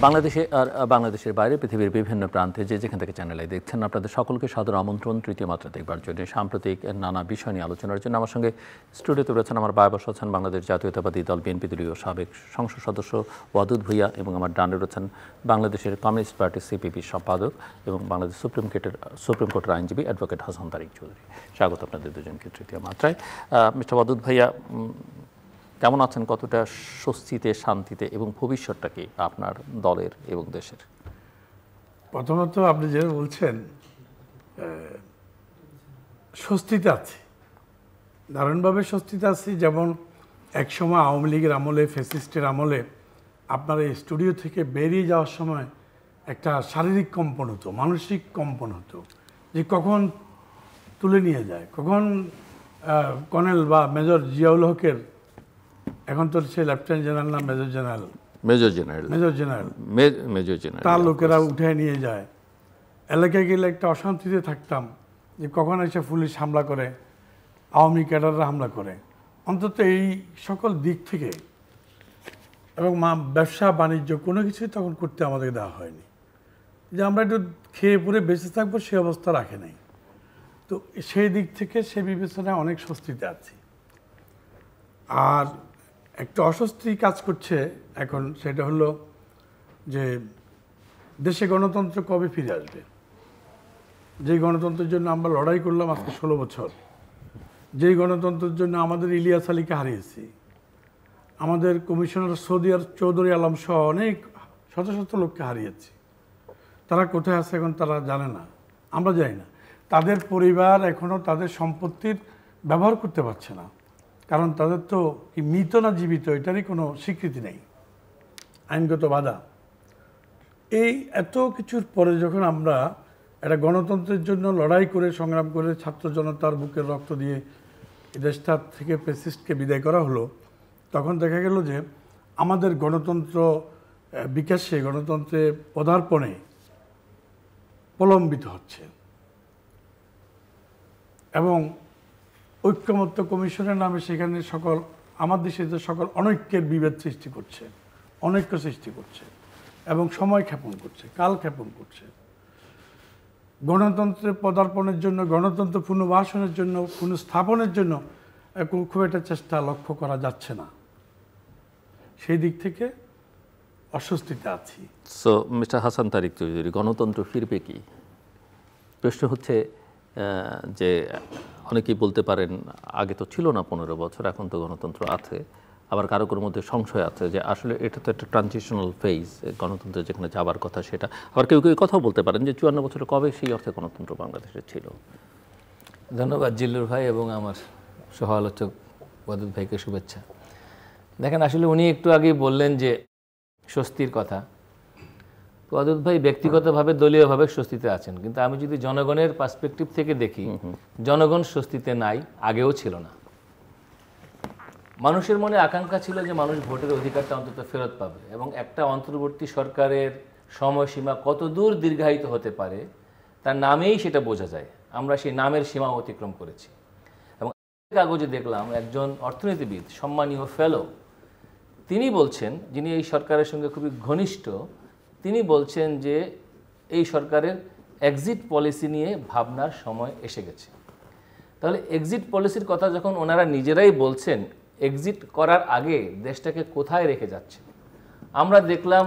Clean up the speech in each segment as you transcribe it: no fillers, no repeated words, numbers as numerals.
বাংলাদেশে আর বাংলাদেশের বাইরে পৃথিবীর বিভিন্ন প্রান্তে যেখান থেকে চ্যানেলে দেখছেন আপনাদের সকলকে সাদর আমন্ত্রণ তৃতীয় মাত্রা দেখবার জন্য সাম্প্রতিক নানা বিষয় নিয়ে আলোচনার জন্য আমার সঙ্গে স্টুডিওতে রয়েছেন আমার বাবা বসা আছেন বাংলাদেশ জাতীয়তাবাদী দল বিএনপি দলীয় সাবেক সংসদ সদস্য ওয়াদুদ ভূঁইয়া এবং আমার ডানে রয়েছেন বাংলাদেশের কমিউনিস্ট পার্টি সিপিপি সম্পাদক এবং বাংলাদেশ সুপ্রিম কোর্টের আইনজীবী অ্যাডভোকেট হাসান তারিক চৌধুরী। স্বাগত আপনাদের দুজনকে তৃতীয় মাত্রায়। মিস্টার ওয়াদুদ ভাইয়া, কেমন আছেন? কতটা স্বস্তিতে, শান্তিতে এবং ভবিষ্যৎটা কি আপনার দলের এবং দেশের? প্রথমত আপনি যে বলছেন স্বস্তিতে আছি, দারুণভাবে স্বস্তিতে আছি। যেমন একসময় আওয়ামী লীগের আমলে, ফ্যাসিস্টের আমলে আপনার এই স্টুডিও থেকে বেরিয়ে যাওয়ার সময় একটা শারীরিক কম্পন হতো, মানসিক কম্পন হতো, যে কখন তুলে নিয়ে যায়, কখন কর্নেল বা মেজর জিয়াউল হকের, এখন তো সে লেফটেন্যান্ট জেনারেল না মেজর জেনারেল, তার লোকেরা উঠে নিয়ে যায়। এলাকায় গেলে একটা অশান্তিতে থাকতাম যে কখন এসে পুলিশ হামলা করে, আওয়ামী ক্যাডাররা হামলা করে। অন্তত এই সকল দিক থেকে এবং ব্যবসা বাণিজ্য কোনো কিছুই তখন করতে আমাদের দেওয়া হয়নি, যে আমরা একটু খেয়ে পরে বেঁচে থাকবো সে অবস্থা রাখে নাই। তো সেই দিক থেকে সে বিবেচনায় অনেক স্বস্তিতে আছি। আর একটা অস্বস্তি কাজ করছে এখন, সেটা হলো যে দেশে গণতন্ত্র কবে ফিরে আসবে। যেই গণতন্ত্রের জন্য আমরা লড়াই করলাম আজকে 16 বছর, যেই গণতন্ত্রের জন্য আমাদের ইলিয়াস আলীকে হারিয়েছি, আমাদের কমিশনার সৌদিয়ার চৌধুরী আলম সহ অনেক শত শত লোককে হারিয়েছি, তারা কোথায় আছে এখন তারা জানে না, আমরা জানি না। তাদের পরিবার এখনও তাদের সম্পত্তির ব্যবহার করতে পারছে না, কারণ তাদের তো কি মৃত না জীবিত এটারই কোনো স্বীকৃতি নেই, আইনগত বাধা। এই এত কিছুর পরে যখন আমরা একটা গণতন্ত্রের জন্য লড়াই করে, সংগ্রাম করে, ছাত্র জনতার বুকের রক্ত দিয়ে এই দেশটা থেকে ফ্যাসিস্টকে বিদায় করা হলো, তখন দেখা গেল যে আমাদের গণতন্ত্র বিকাশে, গণতন্ত্রে পদার্পণে প্রলম্বিত হচ্ছে এবং ঐক্যমত্য কমিশনের নামে সেখানে সকল আমার দেশে যে সকল অনৈক্যের বিভেদ সৃষ্টি করছে, অনৈক্য সৃষ্টি করছে এবং সময় ক্ষেপণ করছে, কাল ক্ষেপণ করছে। গণতন্ত্রের পদার্পণের জন্য, গণতন্ত্র পুনর্বাসনের জন্য, পুনঃস্থাপনের জন্য খুব একটা চেষ্টা লক্ষ্য করা যাচ্ছে না। সেই দিক থেকে অস্বস্তিতে আছি। সো মিস্টার হাসান তারিক চৌধুরী, গণতন্ত্র ফিরবে কি? প্রশ্ন হচ্ছে যে অনেকেই বলতে পারেন আগে তো ছিল না 15 বছর, এখন তো গণতন্ত্র আছে। আবার কারো কারোর মধ্যে সংশয় আছে যে আসলে এটা তো একটা ট্রানজিশনাল ফেজ, গণতন্ত্র যেখানে যাবার কথা সেটা। আবার কেউ কেউ কথাও বলতে পারেন যে 54 বছরে কবে সেই অর্থে গণতন্ত্র বাংলাদেশে ছিল। ধন্যবাদ জিল্লুর ভাই এবং আমার সহ আলোচক ওয়াদুদ ভাইকে শুভেচ্ছা। দেখেন, আসলে উনি একটু আগেই বললেন যে স্বস্তির কথা। ওয়াদুদ ভাই ব্যক্তিগতভাবে, দলীয়ভাবে স্বস্তিতে আছেন, কিন্তু আমি যদি জনগণের পার্সপেক্টিভ থেকে দেখি, জনগণ স্বস্তিতে নাই, আগেও ছিল না। মানুষের মনে আকাঙ্ক্ষা ছিল যে মানুষ ভোটের অধিকারটা অন্তত ফেরত পাবে, এবং একটা অন্তর্বর্তী সরকারের সময়সীমা কত দূর দীর্ঘায়িত হতে পারে তার নামেই সেটা বোঝা যায়। আমরা সেই নামের সীমা অতিক্রম করেছি। এবং কাগজে দেখলাম একজন অর্থনীতিবিদ, সম্মানীয় ফেলো, তিনি বলছেন, যিনি এই সরকারের সঙ্গে খুবই ঘনিষ্ঠ, তিনি বলছেন যে এই সরকারের এক্সিট পলিসি নিয়ে ভাবনার সময় এসে গেছে। তাহলে এক্সিট পলিসির কথা যখন ওনারা নিজেরাই বলছেন, এক্সিট করার আগে দেশটাকে কোথায় রেখে যাচ্ছে? আমরা দেখলাম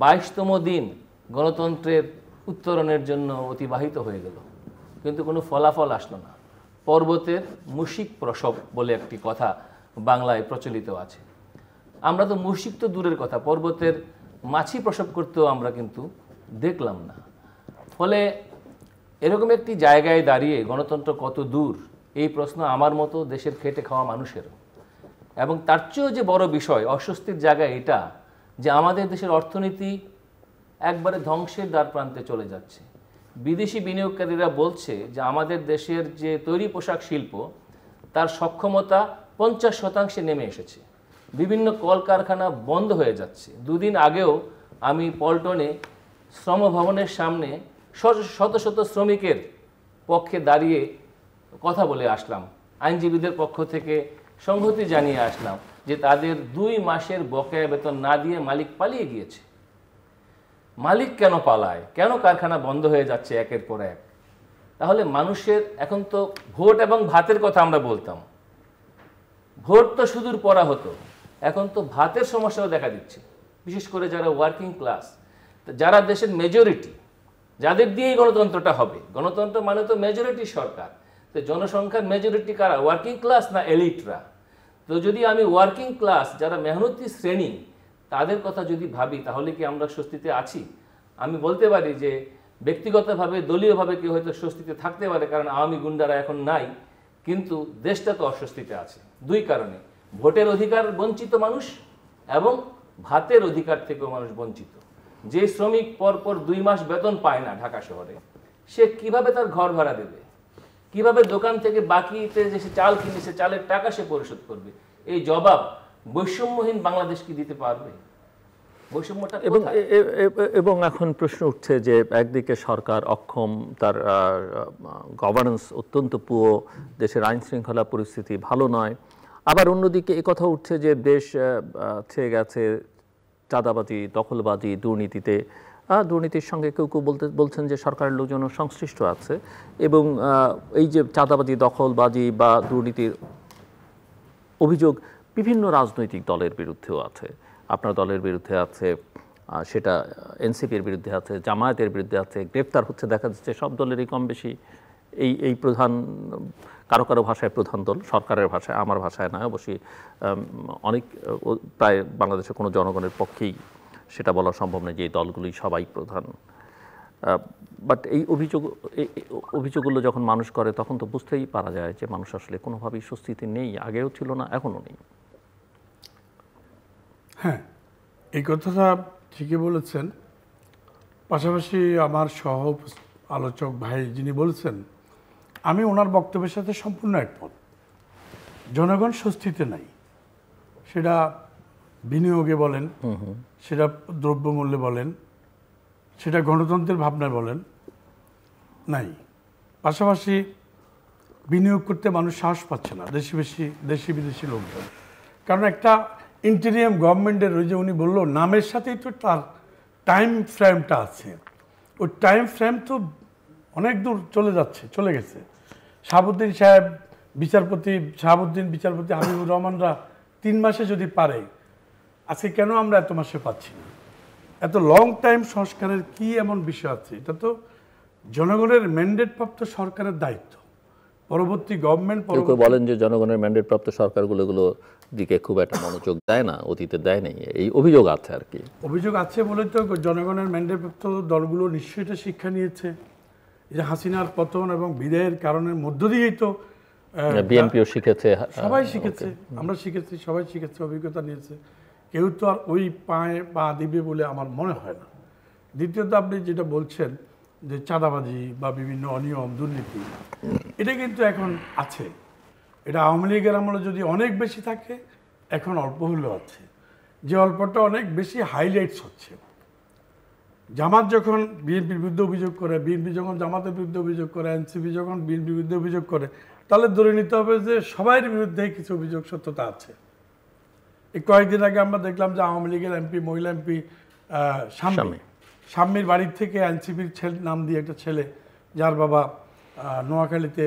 22তম দিন গণতন্ত্রের উত্তরণের জন্য অতিবাহিত হয়ে গেল, কিন্তু কোনো ফলাফল আসলো না। পর্বতের মুশিক প্রসব বলে একটি কথা বাংলায় প্রচলিত আছে। আমরা তো মুশিক তো দূরের কথা, পর্বতের মাছি প্রসব করতেও আমরা কিন্তু দেখলাম না। ফলে এরকম একটি জায়গায় দাঁড়িয়ে গণতন্ত্র কত দূর, এই প্রশ্ন আমার মতো দেশের খেটে খাওয়া মানুষেরও। এবং তার চেয়েও যে বড় বিষয়, অস্বস্তির জায়গা এটা যে আমাদের দেশের অর্থনীতি একবারে ধ্বংসের দ্বার প্রান্তে চলে যাচ্ছে। বিদেশি বিনিয়োগকারীরা বলছে যে আমাদের দেশের যে তৈরি পোশাক শিল্প, তার সক্ষমতা 50% নেমে এসেছে। বিভিন্ন কলকারখানা বন্ধ হয়ে যাচ্ছে। দুদিন আগেও আমি পল্টনে শ্রম ভবনের সামনে শত শত শ্রমিকের পক্ষে দাঁড়িয়ে কথা বলে আসলাম, আইনজীবীদের পক্ষ থেকে সংহতি জানিয়ে আসলাম যে তাদের 2 মাসের বকেয়া বেতন না দিয়ে মালিক পালিয়ে গিয়েছে। মালিক কেন পালায়, কেন কারখানা বন্ধ হয়ে যাচ্ছে একের পর এক? তাহলে মানুষের এখন তো ভোট এবং ভাতের কথা আমরা বলতাম, ভোট তো সুদূর পড়া হতো, এখন তো ভাতের সমস্যাও দেখা দিচ্ছে। বিশেষ করে যারা ওয়ার্কিং ক্লাস, যারা দেশের মেজরিটি, যাদের দিয়েই গণতন্ত্রটা হবে। গণতন্ত্র মানে তো মেজরিটি সরকার। তো জনসংখ্যার মেজরিটি কারা? ওয়ার্কিং ক্লাস না এলিটরা? তো যদি আমি ওয়ার্কিং ক্লাস, যারা মেহনতি শ্রেণী, তাদের কথা যদি ভাবি, তাহলে কি আমরা স্বস্তিতে আছি? আমি বলতে পারি যে ব্যক্তিগতভাবে, দলীয়ভাবে কেউ হয়তো স্বস্তিতে থাকতে পারে, কারণ আওয়ামী গুন্ডারা এখন নাই, কিন্তু দেশটা তো অস্বস্তিতে আছে। দুই কারণে, ভোটের অধিকার বঞ্চিত মানুষ এবং ভাতের অধিকার থেকেও মানুষ বঞ্চিত। যে শ্রমিক পরপর 2 মাস বেতন পায় না ঢাকা শহরে, সে কিভাবে তার ঘর ভাড়া দেবে? কিভাবে দোকান থেকে বাকিতে যে সে চাল কিনে সে চালের টাকা সে পরিশোধ করবে? এই জবাব বৈষম্যহীন বাংলাদেশ কি দিতে পারবে? বৈষম্যটা কোথায়? এবং এখন প্রশ্ন উঠছে যে একদিকে সরকার অক্ষম, তার গভর্নেন্স অত্যন্ত পুরো, দেশের আইন শৃঙ্খলা পরিস্থিতি ভালো নয়, আবার অন্যদিকে একথা উঠছে যে দেশ ছেয়ে গেছে চাঁদাবাজি, দখলবাজি, দুর্নীতিতে। দুর্নীতির সঙ্গে কেউ কেউ বলছেন যে সরকারের লোকজনও সংশ্লিষ্ট আছে, এবং এই যে চাঁদাবাজি, দখলবাজি বা দুর্নীতির অভিযোগ বিভিন্ন রাজনৈতিক দলের বিরুদ্ধেও আছে। আপনার দলের বিরুদ্ধে আছে, সেটা এনসিপির বিরুদ্ধে আছে, জামায়াতের বিরুদ্ধে আছে, গ্রেপ্তার হচ্ছে দেখা যাচ্ছে সব দলেরই কম বেশি। এই প্রধান, কারো কারো ভাষায় প্রধান দল, সরকারের ভাষায়, আমার ভাষায় নয় অবশ্যই, অনেক প্রায় বাংলাদেশের কোনো জনগণের পক্ষেই সেটা বলা সম্ভব নয় যে এই দলগুলি সবাই প্রধান। বাট এই অভিযোগগুলো যখন মানুষ করে, তখন তো বুঝতেই পারা যায় যে মানুষ আসলে কোনোভাবেই স্বস্তিতে নেই, আগেও ছিল না, এখনও নেই। হ্যাঁ, এই কথাটা ঠিকই বলেছেন। পাশাপাশি আমার সহ আলোচক ভাই যিনি বলেছেন, আমি ওনার বক্তব্যের সাথে সম্পূর্ণ একমত। জনগণ স্বস্তিতে নাই, সেটা বিনিয়োগে বলেন, সেটা দ্রব্যমূল্যে বলেন, সেটা গণতন্ত্রের ভাবনায় বলেন, নাই। পাশাপাশি বিনিয়োগ করতে মানুষ সাহস পাচ্ছে না, দেশি বিদেশি লোকজন। কারণ একটা ইন্টেরিয়াম গভর্নমেন্টের, ওই যে উনি বললো, নামের সাথেই তো তার টাইম ফ্রেমটা আছে। ওই টাইম ফ্রেম তো অনেক দূর চলে গেছে। শাহাবুদ্দিন বিচারপতি হাবিবুর রহমানরা 3 মাসে যদি পারে, আজকে কেন আমরা এত মাসে পাচ্ছি না? এত লং টাইম সংস্কারের কি এমন বিষয় আছে? এটা তো জনগণের ম্যান্ডেট প্রাপ্ত সরকারের দায়িত্ব। পরবর্তী গভর্নমেন্ট বলেন যে জনগণের ম্যান্ডেট প্রাপ্ত সরকারগুলো দিকে খুব একটা মনোযোগ দেয় না, অতীতে দেয় নাই, এই অভিযোগ আছে আর কি। অভিযোগ আছে বলে তো জনগণের ম্যান্ডেট প্রাপ্ত দলগুলো নিশ্চয়ই এটা শিক্ষা নিয়েছে। এই যে হাসিনার পতন এবং বিদায়ের কারণের মধ্য দিয়েই তো বিএনপিও শিখেছে, সবাই শিখেছে, আমরা শিখেছি, সবাই শিখেছে, অভিজ্ঞতা নিয়েছে। কেউ তো আর ওই পায়ে পা দিবে বলে আমার মনে হয় না। দ্বিতীয়ত, আপনি যেটা বলছেন যে চাঁদাবাজি বা বিভিন্ন অনিয়ম, দুর্নীতি, এটা কিন্তু এখন আছে। এটা আওয়ামী লীগের আমলে যদি অনেক বেশি থাকে, এখন অল্প হলেও আছে। যে অল্পটা অনেক বেশি হাইলাইটস হচ্ছে। জামাত যখন বিএনপির বিরুদ্ধে অভিযোগ করে, বিএনপি যখন জামাতের বিরুদ্ধে অভিযোগ করে, এনসিপি যখন বিএনপির বিরুদ্ধে অভিযোগ করে, তাহলে ধরে নিতে হবে যে সবার বিরুদ্ধে কিছু অভিযোগ সত্যতা আছে। এই কয়েকদিন আগে আমরা দেখলাম যে আওয়ামী লীগের এমপি, মহিলা এমপি শাম্মীর বাড়ির থেকে এনসিপির নাম দিয়ে একটা ছেলে, যার বাবা নোয়াখালীতে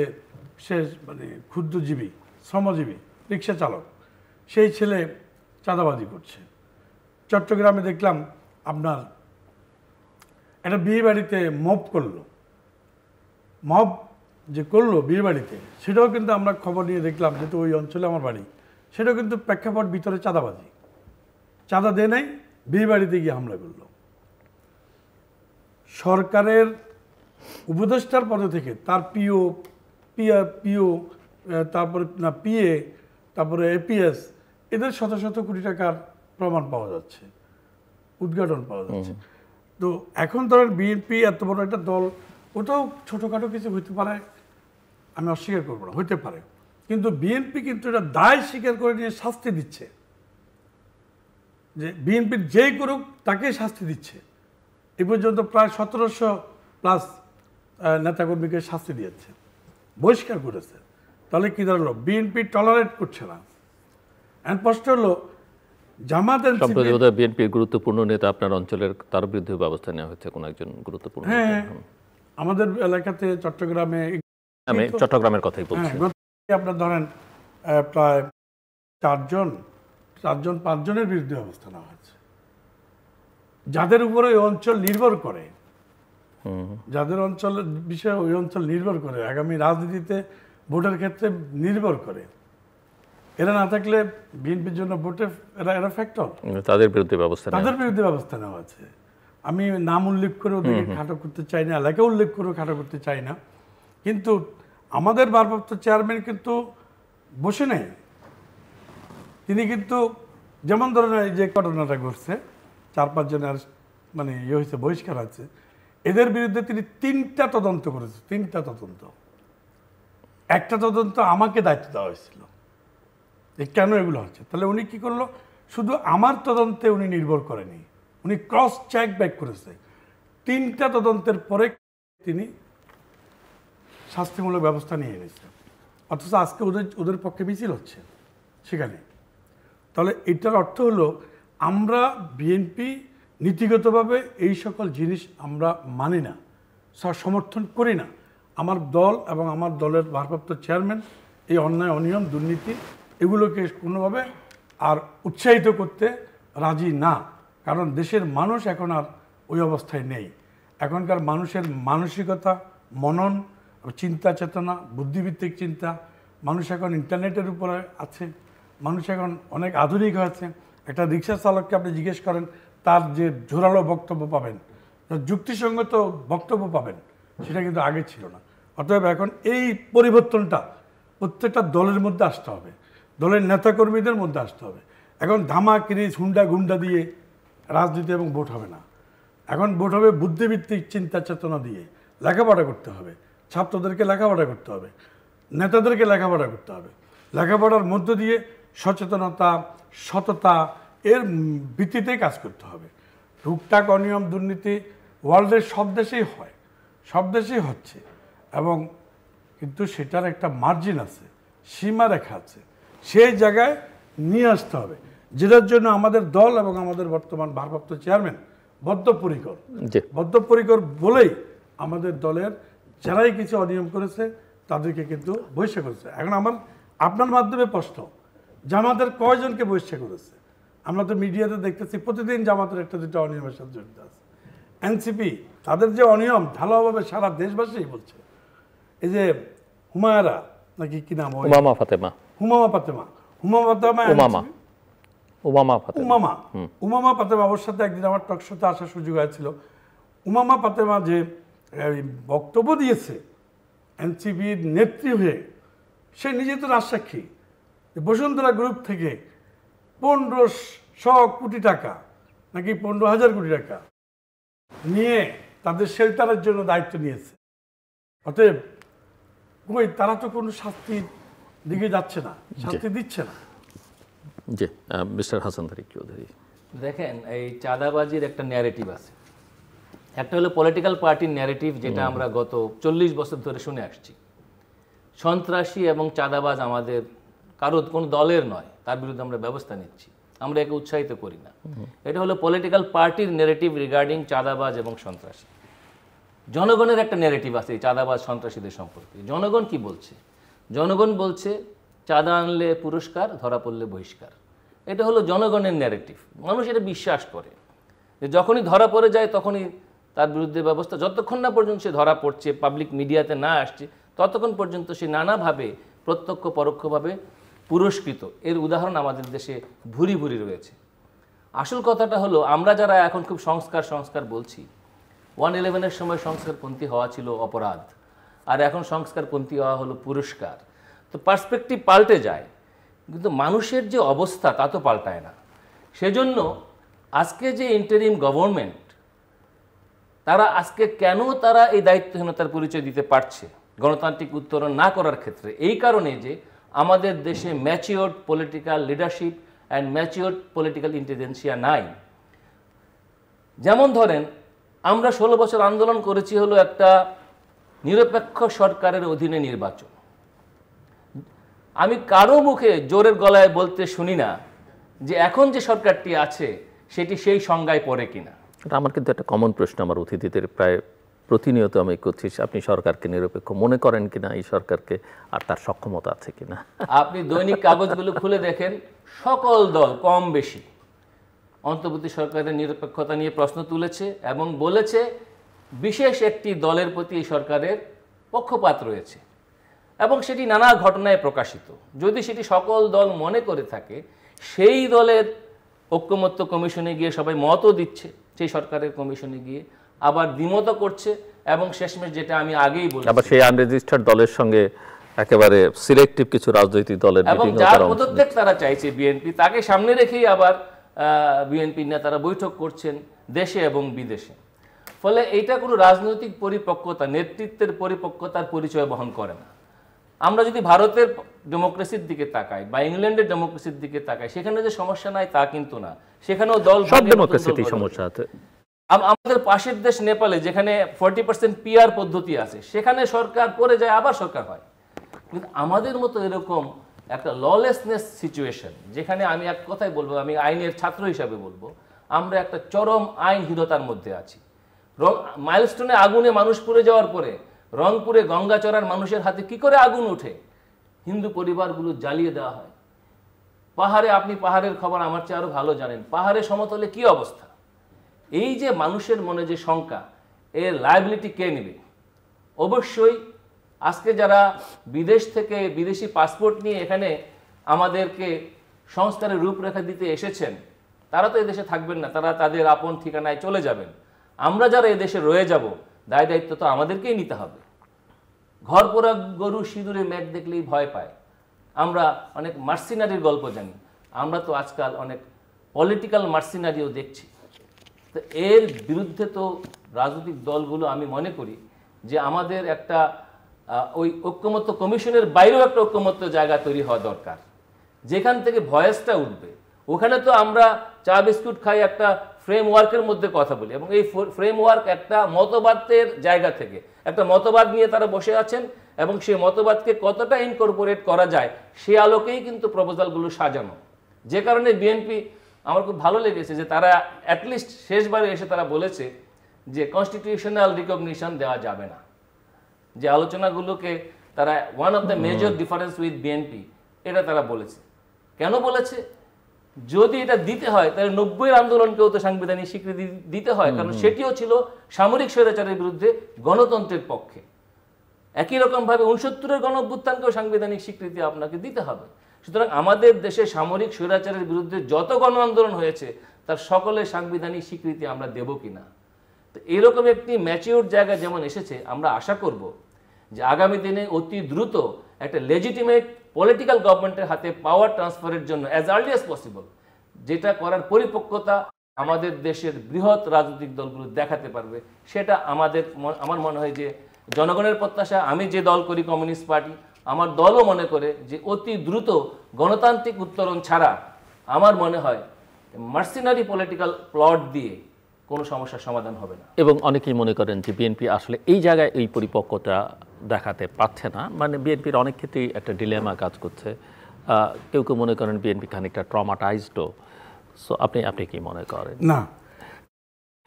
সে ক্ষুদ্রজীবী, শ্রমজীবী, রিক্সা চালক, সেই ছেলে চাঁদাবাজি করছে। চট্টগ্রামে দেখলাম আপনার একটা বিয়ে বাড়িতে মব করলো বিয়ে বাড়িতে, সেটাও কিন্তু আমরা খবর নিয়ে দেখলাম, যেহেতু ওই অঞ্চলে আমার বাড়ি, সেটাও কিন্তু প্রেক্ষাপট ভিতরে চাঁদাবাজি। চাঁদা দেয় নাই, বিয়ে বাড়িতে গিয়ে হামলা করলো। সরকারের উপদেষ্টার পদ থেকে তার পিও, তারপরে পিএ, তারপরে এপিএস, এদের শত শত কোটি টাকার প্রমাণ পাওয়া যাচ্ছে, উদ্ঘাটন পাওয়া যাচ্ছে। তো এখন ধরেন বিএনপি এত বড় একটা দল, ওটাও ছোটোখাটো কিছু হইতে পারে, আমি অস্বীকার করবো না, হইতে পারে। কিন্তু বিএনপি কিন্তু এটা দায় স্বীকার করে নিয়ে শাস্তি দিচ্ছে, যে বিএনপির যেই করুক তাকে শাস্তি দিচ্ছে। এ পর্যন্ত প্রায় 1700+ নেতাকর্মীকে শাস্তি দিয়েছে, বহিষ্কার করেছে। তাহলে কি দাঁড়ালো? বিএনপি টলারেট করছে না। প্রশ্ন হলো, জামাত সম্প্রতি বোধহয় বিএনপির গুরুত্বপূর্ণ নেতা আপনার অঞ্চলের তার বিরুদ্ধে ব্যবস্থা নেওয়া হয়েছে, কোনো একজন গুরুত্বপূর্ণ হ্যাঁ নেতা। আমাদের এলাকাতে চট্টগ্রামে আমি চট্টগ্রামের কথাই বলছি। আপনার ধরেন প্রায় 4-5জনের বিরুদ্ধে ব্যবস্থা নেওয়া হয়েছে, যাদের উপরে ওই অঞ্চল নির্ভর করে, যাদের অঞ্চলের বিষয়ে ওই অঞ্চল নির্ভর করে, আগামী রাজনীতিতে ভোটের ক্ষেত্রে নির্ভর করে। এরা না থাকলে বিএনপির জন্য ভোটে এরা ফ্যাক্টর, তাদের বিরুদ্ধে ব্যবস্থা তাদের বিরুদ্ধে ব্যবস্থা নেওয়া আছে। আমি নাম উল্লেখ করে ওদেরকে খাটো করতে চাই না, এলাকা উল্লেখ করে খাটো করতে চাই না, কিন্তু আমাদের ভারপ্রাপ্ত চেয়ারম্যান কিন্তু বসে নেই। তিনি কিন্তু যেমন ধরনের এই যে ঘটনাটা ঘটছে, 4-5 জনের মানে হয়েছে, বহিষ্কার আছে, এদের বিরুদ্ধে তিনি 3টা তদন্ত করেছে। 3টা তদন্ত, একটা তদন্ত আমাকে দায়িত্ব দেওয়া হয়েছিল যে কেন এগুলো হচ্ছে। তাহলে উনি কি করলো, শুধু আমার তদন্তে উনি নির্ভর করেনি, উনি ক্রস চেক ব্যাক করেছে। 3টা তদন্তের পরে তিনি শাস্তিমূলক ব্যবস্থা নিয়ে এনেছে, অথচ আজকে ওদের পক্ষে মিছিল হচ্ছে সেখানে। তাহলে এটার অর্থ হলো আমরা বিএনপি নীতিগতভাবে এই সকল জিনিস আমরা মানি না, সমর্থন করি না। আমার দল এবং আমার দলের ভারপ্রাপ্ত চেয়ারম্যান এই অন্যায়, অনিয়ম, দুর্নীতি এগুলোকে কোনোভাবে আর উৎসাহিত করতে রাজি না, কারণ দেশের মানুষ এখন আর ওই অবস্থায় নেই। এখনকার মানুষের মানসিকতা, মনন, চিন্তা চেতনা, বুদ্ধিভিত্তিক চিন্তা, মানুষ এখন ইন্টারনেটের উপরে আছে, মানুষ এখন অনেক আধুনিক হয়েছে। একটা রিক্সা চালককে আপনি জিজ্ঞেস করেন, তার যে জোরালো বক্তব্য পাবেন, যুক্তিসঙ্গত বক্তব্য পাবেন, সেটা কিন্তু আগে ছিল না। অতএব এখন এই পরিবর্তনটা প্রত্যেকটা দলের মধ্যে আসতে হবে, দলের নেতাকর্মীদের মধ্যে আসতে হবে। এখন ধামাকিরি হুন্ডা গুন্ডা দিয়ে রাজনীতি এবং ভোট হবে না। এখন ভোট হবে বুদ্ধিভিত্তিক চিন্তা চেতনা দিয়ে। লেখাপড়া করতে হবে, ছাত্রদেরকে লেখাপড়া করতে হবে, নেতাদেরকে লেখাপড়া করতে হবে। লেখাপড়ার মধ্য দিয়ে সচেতনতা, সততা এর ভিত্তিতে কাজ করতে হবে। টুকটাক অনিয়ম, দুর্নীতি ওয়ার্ল্ডের সব দেশেই হয়, সব দেশেই হচ্ছে, এবং কিন্তু সেটার একটা মার্জিন আছে, সীমারেখা আছে, সেই জায়গায় নিয়ে আসতে হবে, যেটার জন্য আমাদের দল এবং আমাদের বর্তমান ভারপ্রাপ্ত চেয়ারম্যান বদ্ধপরিকর। বদ্ধপরিকর বলেই আমাদের দলের যারাই কিছু অনিয়ম করেছে তাদেরকে কিন্তু বহিষ্কার করেছে। এখন আপনার মাধ্যমে প্রশ্ন, জামাতের কয়জনকে বহিষ্কার করেছে? আমরা তো মিডিয়াতে দেখতেছি প্রতিদিন জামাতের একটা দুটো অনিয়মের সাথে জড়িত আছে। এনসিপি তাদের যে অনিয়ম ঢালাওভাবে সারা দেশবাসী বলছে। এই যে হুমায়রা নাকি কি নাম, উমামা ফাতেমা, উমামা ফাতেমা, ওর সাথে একদিন আমার টক শোতে আসার সুযোগ হয়েছিল। উমামা ফাতেমা যে বক্তব্য দিয়েছে এনসিপির নেত্রী হয়ে, সে নিজে তো রাজসাক্ষী। বসুন্ধরা গ্রুপ থেকে 1500 কোটি টাকা নাকি 15,000 কোটি টাকা নিয়ে তাদের শেল্টারের জন্য দায়িত্ব নিয়েছে। অতএব তারা তো কোনো শাস্তির দিকে যাচ্ছে না, শাস্তি দিচ্ছে না। জি, মিস্টার হাসান তারিক চৌধুরী, দেখেন এই চাঁদাবাজির একটা ন্যারেটিভ আছে। একটা হলো পলিটিক্যাল পার্টির ন্যারেটিভ, যেটা আমরা গত 40 বছর ধরে শুনে আসছি। সন্ত্রাসী এবং চাঁদাবাজ আমাদের কোনো দলের নয়, তার বিরুদ্ধে আমরা ব্যবস্থা নিচ্ছি, আমরা একে উৎসাহিত করি না। এটা হলো পলিটিক্যাল পার্টির ন্যারেটিভ রিগার্ডিং চাঁদাবাজ এবং সন্ত্রাসী। জনগণের একটা ন্যারেটিভ আছে এই চাঁদাবাজ সন্ত্রাসীদের সম্পর্কে। জনগণ কি বলছে? জনগণ বলছে চাঁদা আনলে পুরস্কার, ধরা পড়লে বহিষ্কার। এটা হলো জনগণের ন্যারেটিভ। মানুষ এটা বিশ্বাস করে যে যখনই ধরা পড়ে যায় তখনই তার বিরুদ্ধে ব্যবস্থা, যতক্ষণ না পর্যন্ত সে ধরা পড়ছে, পাবলিক মিডিয়াতে না আসছে, ততক্ষণ পর্যন্ত সে নানাভাবে প্রত্যক্ষ পরোক্ষভাবে পুরস্কৃত। এর উদাহরণ আমাদের দেশে ভুরি ভুরি রয়েছে। আসল কথাটা হলো, আমরা যারা এখন খুব সংস্কার বলছি, 111-এর সময় সংস্কারপন্থী হওয়া ছিল অপরাধ, আর এখন সংস্কারপন্থী হওয়া হলো পুরস্কার। তো পার্সপেক্টিভ পাল্টে যায়, কিন্তু মানুষের যে অবস্থা তা তো পাল্টায় না। সেজন্য আজকে যে ইন্টারিম গভর্নমেন্ট, তারা এই দায়িত্বহীনতার পরিচয় দিতে পারছে গণতান্ত্রিক উত্তরণ না করার ক্ষেত্রে? এই কারণে যে আমাদের দেশে matured political leadership and matured political intelligentsia নাই। যেমন ধরেন, আমরা 16 বছর আন্দোলন করেছি হলো একটা নিরপেক্ষ সরকারের অধীনে নির্বাচন। আমি কারো মুখে জোরের গলায় বলতে শুনি না যে এখন যে সরকারটি আছে সেটি সেই সংজ্ঞায় পড়ে কিনা। এটা আমার কিন্তু একটা কমন প্রশ্ন আমার অতিথিদের প্রায় প্রতিনিয়ত আমি করছি, আপনি সরকারকে নিরপেক্ষ মনে করেন কিনা, এই সরকারকে, আর তার সক্ষমতা আছে কিনা। আপনি দৈনিক কাগজগুলো খুলে দেখেন, সকল দল কম বেশি অন্তর্বর্তী সরকারের নিরপেক্ষতা নিয়ে প্রশ্ন তুলেছে এবং বলেছে বিশেষ একটি দলের প্রতি এই সরকারের পক্ষপাত রয়েছে এবং সেটি নানা ঘটনায় প্রকাশিত। যদি সেটি সকল দল মনে করে থাকে, সেই দলের ঐক্যমত্য কমিশনে গিয়ে সবাই মতও দিচ্ছে, সেই সরকারের কমিশনে গিয়ে আবার দ্বিমত করছে এবং শেষমেশ যেটা আমি আগেই বলছি, আবার সেই আনরেজিস্টার্ড দলের সঙ্গে একেবারে সিলেক্টিভ কিছু রাজনৈতিক দলের এবং যার পদত্যাগ তারা চাইছে বিএনপি, তাকে সামনে রেখেই আবার বিএনপি নেতারা বৈঠক করছেন দেশে এবং বিদেশে। ফলে এইটা কোনো রাজনৈতিক পরিপক্কতা, নেতৃত্বের পরিপক্কতার পরিচয় বহন করে না। আমরা যদি ভারতের ডেমোক্রেসির দিকে তাকাই বা ইংল্যান্ডের ডেমোক্রেসির দিকে তাকাই, সেখানে যে সমস্যা নাই তা কিন্তু না, সেখানেও দল সব ডেমোক্রেসিতে সমস্যা আছে। আমাদের পাশের দেশ নেপালে যেখানে 40% পিআর পদ্ধতি আছে, সেখানে সরকার পড়ে যায় আবার সরকার হয়। কিন্তু আমাদের মতো এরকম একটা ললেসনেস সিচুয়েশন, যেখানে আমি এক কথাই বলবো, আমি আইনের ছাত্র হিসাবে বলবো, আমরা একটা চরম আইনহীনতার মধ্যে আছি। মাইলস্টোনে আগুনে মানুষ পুড়ে যাওয়ার পরে রংপুরে গঙ্গাচড়ার মানুষের হাতে কি করে আগুন ওঠে, হিন্দু পরিবারগুলো জ্বালিয়ে দেওয়া হয়। পাহাড়ে, আপনি পাহাড়ের খবর আমার চেয়ে আরো ভালো জানেন, পাহাড়ে সমতলে কি অবস্থা। এই যে মানুষের মনে যে শঙ্কা, এর লায়াবিলিটি কে নেবে? অবশ্যই আজকে যারা বিদেশ থেকে বিদেশি পাসপোর্ট নিয়ে এখানে আমাদেরকে সংস্কারের রূপরেখা দিতে এসেছেন, তারা তো এদেশে থাকবেন না, তারা তাদের আপন ঠিকানায় চলে যাবেন। আমরা যারা এদেশে রয়ে যাব, দায় দায়িত্ব তো আমাদেরকেই নিতে হবে। ঘর পোড়া গরু সিঁদুরে মেঘ দেখলেই ভয় পায়। আমরা অনেক মার্সিনারির গল্প জানি, আমরা তো আজকাল অনেক পলিটিক্যাল মার্সিনারিও দেখছি। তো এর বিরুদ্ধে তো রাজনৈতিক দলগুলো, আমি মনে করি যে আমাদের একটা ওই ঐক্যমত্য কমিশনের বাইরেও একটা ঐক্যমত্য জায়গা তৈরি হওয়া দরকার, যেখান থেকে ভয়েসটা উঠবে। ওখানে তো আমরা চা বিস্কুট খাই, একটা ফ্রেমওয়ার্কের মধ্যে কথা বলি, এবং এই ফ্রেমওয়ার্ক একটা মতবাদের জায়গা থেকে, একটা মতবাদ নিয়ে তারা বসে আছেন এবং সেই মতবাদকে কতটা ইনকর্পোরেট করা যায় সে আলোকেই কিন্তু প্রপোজালগুলো সাজানো। যে কারণে বিএনপি, আমার খুব ভালো লেগেছে যে তারা অ্যাটলিস্ট শেষবারে এসে তারা বলেছে যে কনস্টিটিউশনাল রিকগনিশন দেওয়া যাবে না। যে আলোচনাগুলোকে তারা one of the major difference with BNP, এটা তারা বলেছে। কেন বলেছে? যদি এটা দিতে হয় তাহলে 90-এর আন্দোলনকেও তো সাংবিধানিক স্বীকৃতি দিতে হয়, কারণ সেটিও ছিল সামরিক স্বৈরাচারের বিরুদ্ধে গণতন্ত্রের পক্ষে। একই রকমভাবে 69-এর গণঅভ্যুত্থানকেও সাংবিধানিক স্বীকৃতি আপনাকে দিতে হবে। সুতরাং আমাদের দেশে সামরিক স্বৈরাচারের বিরুদ্ধে যত গণ আন্দোলন হয়েছে তার সকলের সাংবিধানিক স্বীকৃতি আমরা দেব কিনা। তো এরকম একটি ম্যাচিউর জায়গা যেমন এসেছে, আমরা আশা করব যে আগামী দিনে অতি দ্রুত একটা লেজিটিমেট পলিটিক্যাল গভর্নমেন্টের হাতে পাওয়ার ট্রান্সফারের জন্য অ্যাজ আর্লি অ্যাজ পসিবল, যেটা করার পরিপক্কতা আমাদের দেশের বৃহৎ রাজনৈতিক দলগুলো দেখাতে পারবে। সেটা আমার মনে হয় যে জনগণের প্রত্যাশা। আমি যে দল করি, কমিউনিস্ট পার্টি, আমার দলও মনে করে যে অতি দ্রুত গণতান্ত্রিক উত্তরণ ছাড়া আমার মনে হয় মার্সিনারি পলিটিক্যাল প্লট দিয়ে কোনো সমস্যার সমাধান হবে না। এবং অনেকেই মনে করেন যে বিএনপি আসলে এই জায়গায় এই পরিপক্কতা দেখাতে পারছে না, মানে বিএনপির অনেক ক্ষেত্রেই একটা ডিলেমা কাজ করছে। কেউ কেউ মনে করেন বিএনপি খানিকটা ট্রমাটাইজডও। সো আপনি কি মনে করেন? না,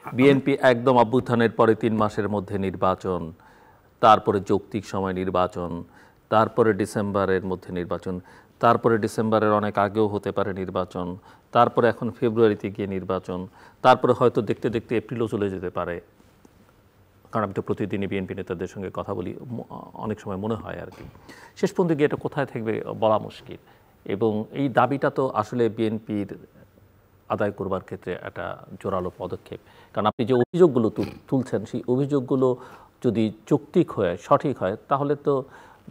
বিএনপি একদম অভ্যুত্থানের পরে 3 মাসের মধ্যে নির্বাচন, তারপরে যৌক্তিক সময় নির্বাচন, তারপরে ডিসেম্বরের মধ্যে নির্বাচন, তারপরে ডিসেম্বরের অনেক আগেও হতে পারে নির্বাচন, তারপরে এখন ফেব্রুয়ারিতে গিয়ে নির্বাচন, তারপরে হয়তো দেখতে দেখতে এপ্রিলও চলে যেতে পারে। কারণ আমি তো প্রতিদিনই বিএনপি নেতাদের সঙ্গে কথা বলি, অনেক সময় মনে হয় আর কি শেষ পর্যন্ত গিয়ে এটা কোথায় থাকবে বলা মুশকিল। এবং এই দাবিটা তো আসলে বিএনপির আদায় করবার ক্ষেত্রে একটা জোরালো পদক্ষেপ। কারণ আপনি যে অভিযোগগুলো তুলছেন, সেই অভিযোগগুলো যদি যৌক্তিক হয়, সঠিক হয়, তাহলে তো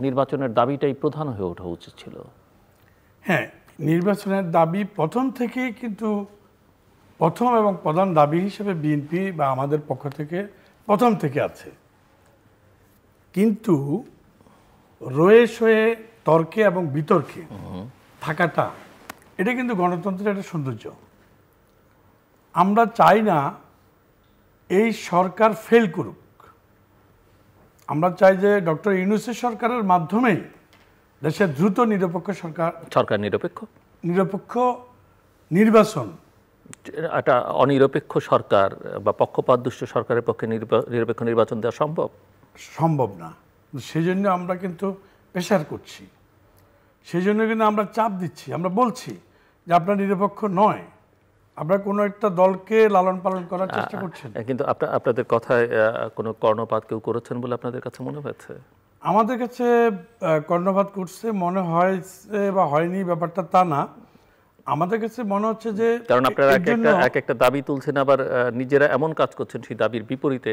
নির্বাচনের দাবিটাই প্রধান হয়ে ওঠা উচিত ছিল। হ্যাঁ, নির্বাচনের দাবি প্রথম থেকেই, কিন্তু প্রথম এবং প্রধান দাবি হিসেবে বিএনপি বা আমাদের পক্ষ থেকে প্রথম থেকে আছে। কিন্তু রয়ে সয়ে তর্কে এবং বিতর্কে থাকাটা, এটা কিন্তু গণতন্ত্রের একটা সৌন্দর্য। আমরা চাই না এই সরকার ফেল করুক। আমরা চাই যে ডক্টর ইউনূসের সরকারের মাধ্যমেই দেশের দ্রুত নিরপেক্ষ সরকার নিরপেক্ষ নির্বাচন একটা অনিরপেক্ষ সরকার বা পক্ষপাতদুষ্ট সরকারের পক্ষে নিরপেক্ষ নির্বাচন দেওয়া সম্ভব না। সেই জন্য আমরা কিন্তু প্রেশার করছি, সেই জন্য কিন্তু আমরা চাপ দিচ্ছি, আমরা বলছি যে আপনার নিরপেক্ষ নয়, আপনারা কোনো একটা দলকে লালন পালন করার চেষ্টা করছেন। কিন্তু আপনাদের কথায় কোনো কর্ণপাত কেউ করেছেন বলে আপনাদের কাছে মনে হয়েছে? আমাদের কাছে কর্ণপাত করছে মনে হয়েছে বা হয়নি ব্যাপারটা তা না, আমাদের কাছে মনে হচ্ছে যে কারণ আপনারা এক একটা দাবি তুলছেন, আবার নিজেরা এমন কাজ করছেন সেই দাবির বিপরীতে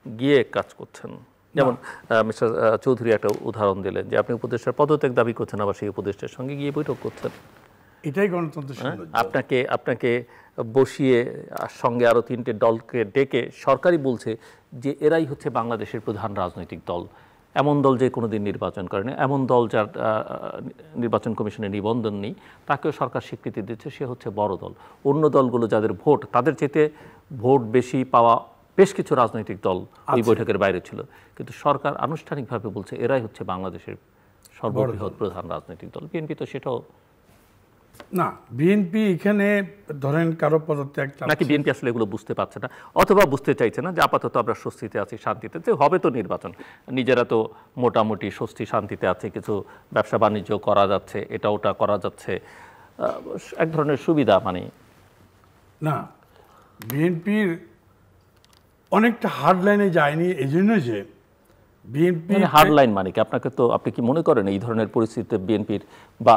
গিয়ে কাজ করছেন। যেমন মিস্টার চৌধুরী একটা উদাহরণ দিলেন যে আপনি উপদেষ্টার পদত্যাগ দাবি করছেন, আবার সেই উপদেষ্টার সঙ্গে গিয়ে বৈঠক করছেন। এটাই গণতন্ত্র সৌন্দর্য। আপনাকে বসিয়ে সঙ্গে আরো 3টে দলকে ডেকে সরকারই বলছে যে এরাই হচ্ছে বাংলাদেশের প্রধান রাজনৈতিক দল, এমন দল যে কোনোদিন নির্বাচন করেনি, এমন দল যার নির্বাচন কমিশনে নিবন্ধন নেই, তাকেও সরকার স্বীকৃতি দিচ্ছে, সে হচ্ছে বড় দল। অন্য দলগুলো যাদের ভোট, তাদের চেয়ে ভোট বেশি পাওয়া বেশ কিছু রাজনৈতিক দল ওই বৈঠকের বাইরে ছিল, কিন্তু সরকার আনুষ্ঠানিকভাবে বলছে এরাই হচ্ছে বাংলাদেশের সর্ববৃহৎ প্রধান রাজনৈতিক দল। বিএনপি তো সেটাও না, বিএনপি এখানে ধরেন কারো পদত্যাগ নাকি বিএনপি আসলে এগুলো বুঝতে পারছে না, অথবা বুঝতে চাইছে না যে আপাতত আমরা স্বস্তিতে আছি, শান্তিতে, যে হবে তো নির্বাচন, নিজেরা তো মোটামুটি স্বস্তি শান্তিতে আছে, কিছু ব্যবসা বাণিজ্য করা যাচ্ছে, এটা ওটা করা যাচ্ছে, এক ধরনের সুবিধা। মানে না, বিএনপির অনেকটা হার্ড লাইনে যায়নি, এই জন্য যে বিএনপি হার্ড লাইন মানে কি, আপনি কি মনে করেন এই ধরনের পরিস্থিতিতে বিএনপির বা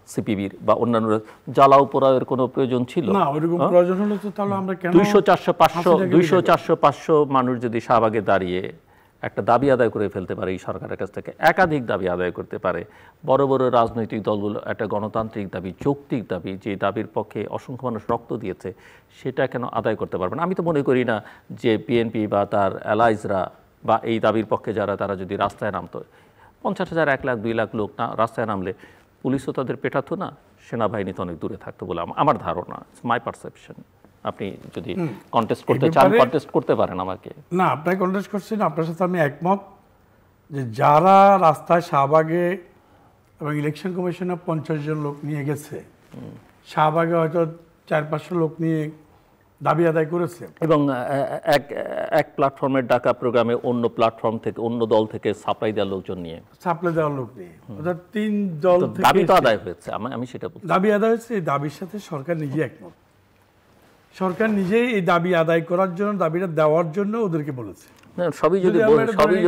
সিপিবির বা অন্যান্য জ্বালাও পোড়াওয়ের কোনো প্রয়োজন ছিল না? ওইরকম প্রয়োজন হলে তো তাহলে আমরা কেন 200-400-500 মানুষ যদি শাহবাগে দাঁড়িয়ে একটা দাবি আদায় করে ফেলতে পারে, এই সরকারের কাছ থেকে একাধিক দাবি আদায় করতে পারে, বড় বড় রাজনৈতিক দলগুলো একটা গণতান্ত্রিক দাবি, যৌক্তিক দাবি, যে দাবির পক্ষে অসংখ্য মানুষ রক্ত দিয়েছে, সেটা কেন আদায় করতে পারবে না? আমি তো মনে করি না যে বিএনপি বা তার অ্যালাইজরা বা এই দাবির পক্ষে যারা, তারা যদি রাস্তায় নামতো, 50,000, 1 লাখ, 2 লাখ লোক না রাস্তায় নামলে পুলিশও তাদের পেটাতো না, সেনাবাহিনী তো অনেক দূরে থাকতো বলে আমার ধারণা, মাই পারসেপশন। আপনি যদি কন্টেস্ট করতে চান, কন্টেস্ট করতে পারেন আমাকে। না, আপনাকে কন্টেস্ট করছেন, আপনার সাথে আমি একমত যে যারা রাস্তায় শাহবাগে এবং ইলেকশন কমিশনে 50 জন লোক নিয়ে গেছে, শাহবাগে হয়তো 400-500 লোক নিয়ে দাবি আদায় করেছে, এবং এক প্ল্যাটফর্মের ডাকা প্রোগ্রামে অন্য প্ল্যাটফর্ম থেকে, অন্য দল থেকে সাপ্লাই দেওয়ার লোকজন নিয়ে, সাপ্লাই দেওয়ার লোক নিয়ে, অর্থাৎ 3 দল থেকে দাবি তো আদায় হয়েছে। আমি সেটা বলছি, দাবি আদায় হয়েছে। এই দাবির সাথে সরকার নিজে একমত, সরকার নিজেই এই দাবি আদায় করার জন্য, দাবিটা দেওয়ার জন্য ওদেরকে বলেছে। সবই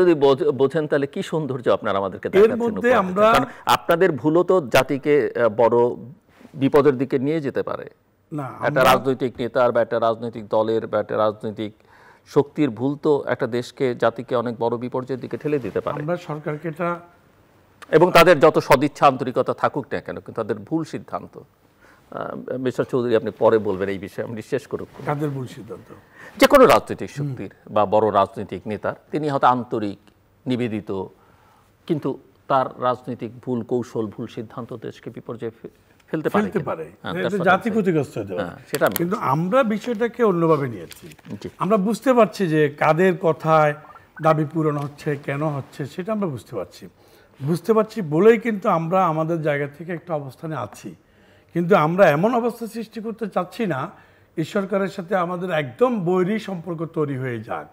যদি বোঝেন তাহলে কি সৌন্দর্য আপনারা আমাদেরকে দেখাচ্ছেন। আপনাদের ভুলও তো জাতিকে বড় বিপদের দিকে নিয়ে যেতে পারে। না, একটা রাজনৈতিক নেতার বা একটা রাজনৈতিক দলের বা একটা রাজনৈতিক শক্তির ভুল তো একটা দেশকে, জাতিকে অনেক বড় বিপর্যয়ের দিকে ঠেলে দিতে পারে। আমরা সরকারকে এটা, এবং তাদের যত সদিচ্ছা আন্তরিকতা থাকুক না কেন, কিন্তু তাদের ভুল সিদ্ধান্ত। মিস্টার চৌধুরী, আপনি পরে বলবেন এই বিষয়ে, আমি শেষ করুক। কাদের ভুল সিদ্ধান্ত? যে কোনো রাজনৈতিক শক্তির বা বড় রাজনৈতিক নেতার, তিনি হয়তো আন্তরিক, নিবেদিত, কিন্তু তার রাজনৈতিক ভুল কৌশল, ভুল সিদ্ধান্ত দেশকে বিপর্যয়ে ফেলতে পারে, জাতি ক্ষতিগ্রস্ত হতে পারে। সেটা কিন্তু আমরা বিষয়টাকে অন্যভাবে নিয়েছি। আমরা বুঝতে পারছি যে কাদের কথায় দাবি পূরণ হচ্ছে, কেন হচ্ছে, সেটা আমরা বুঝতে পারছি বলেই কিন্তু আমরা আমাদের জায়গা থেকে একটা অবস্থানে আছি। কিন্তু আমরা এমন অবস্থা সৃষ্টি করতে চাচ্ছি না এই সরকারের সাথে আমাদের একদম বৈরী সম্পর্ক তৈরি হয়ে যাক।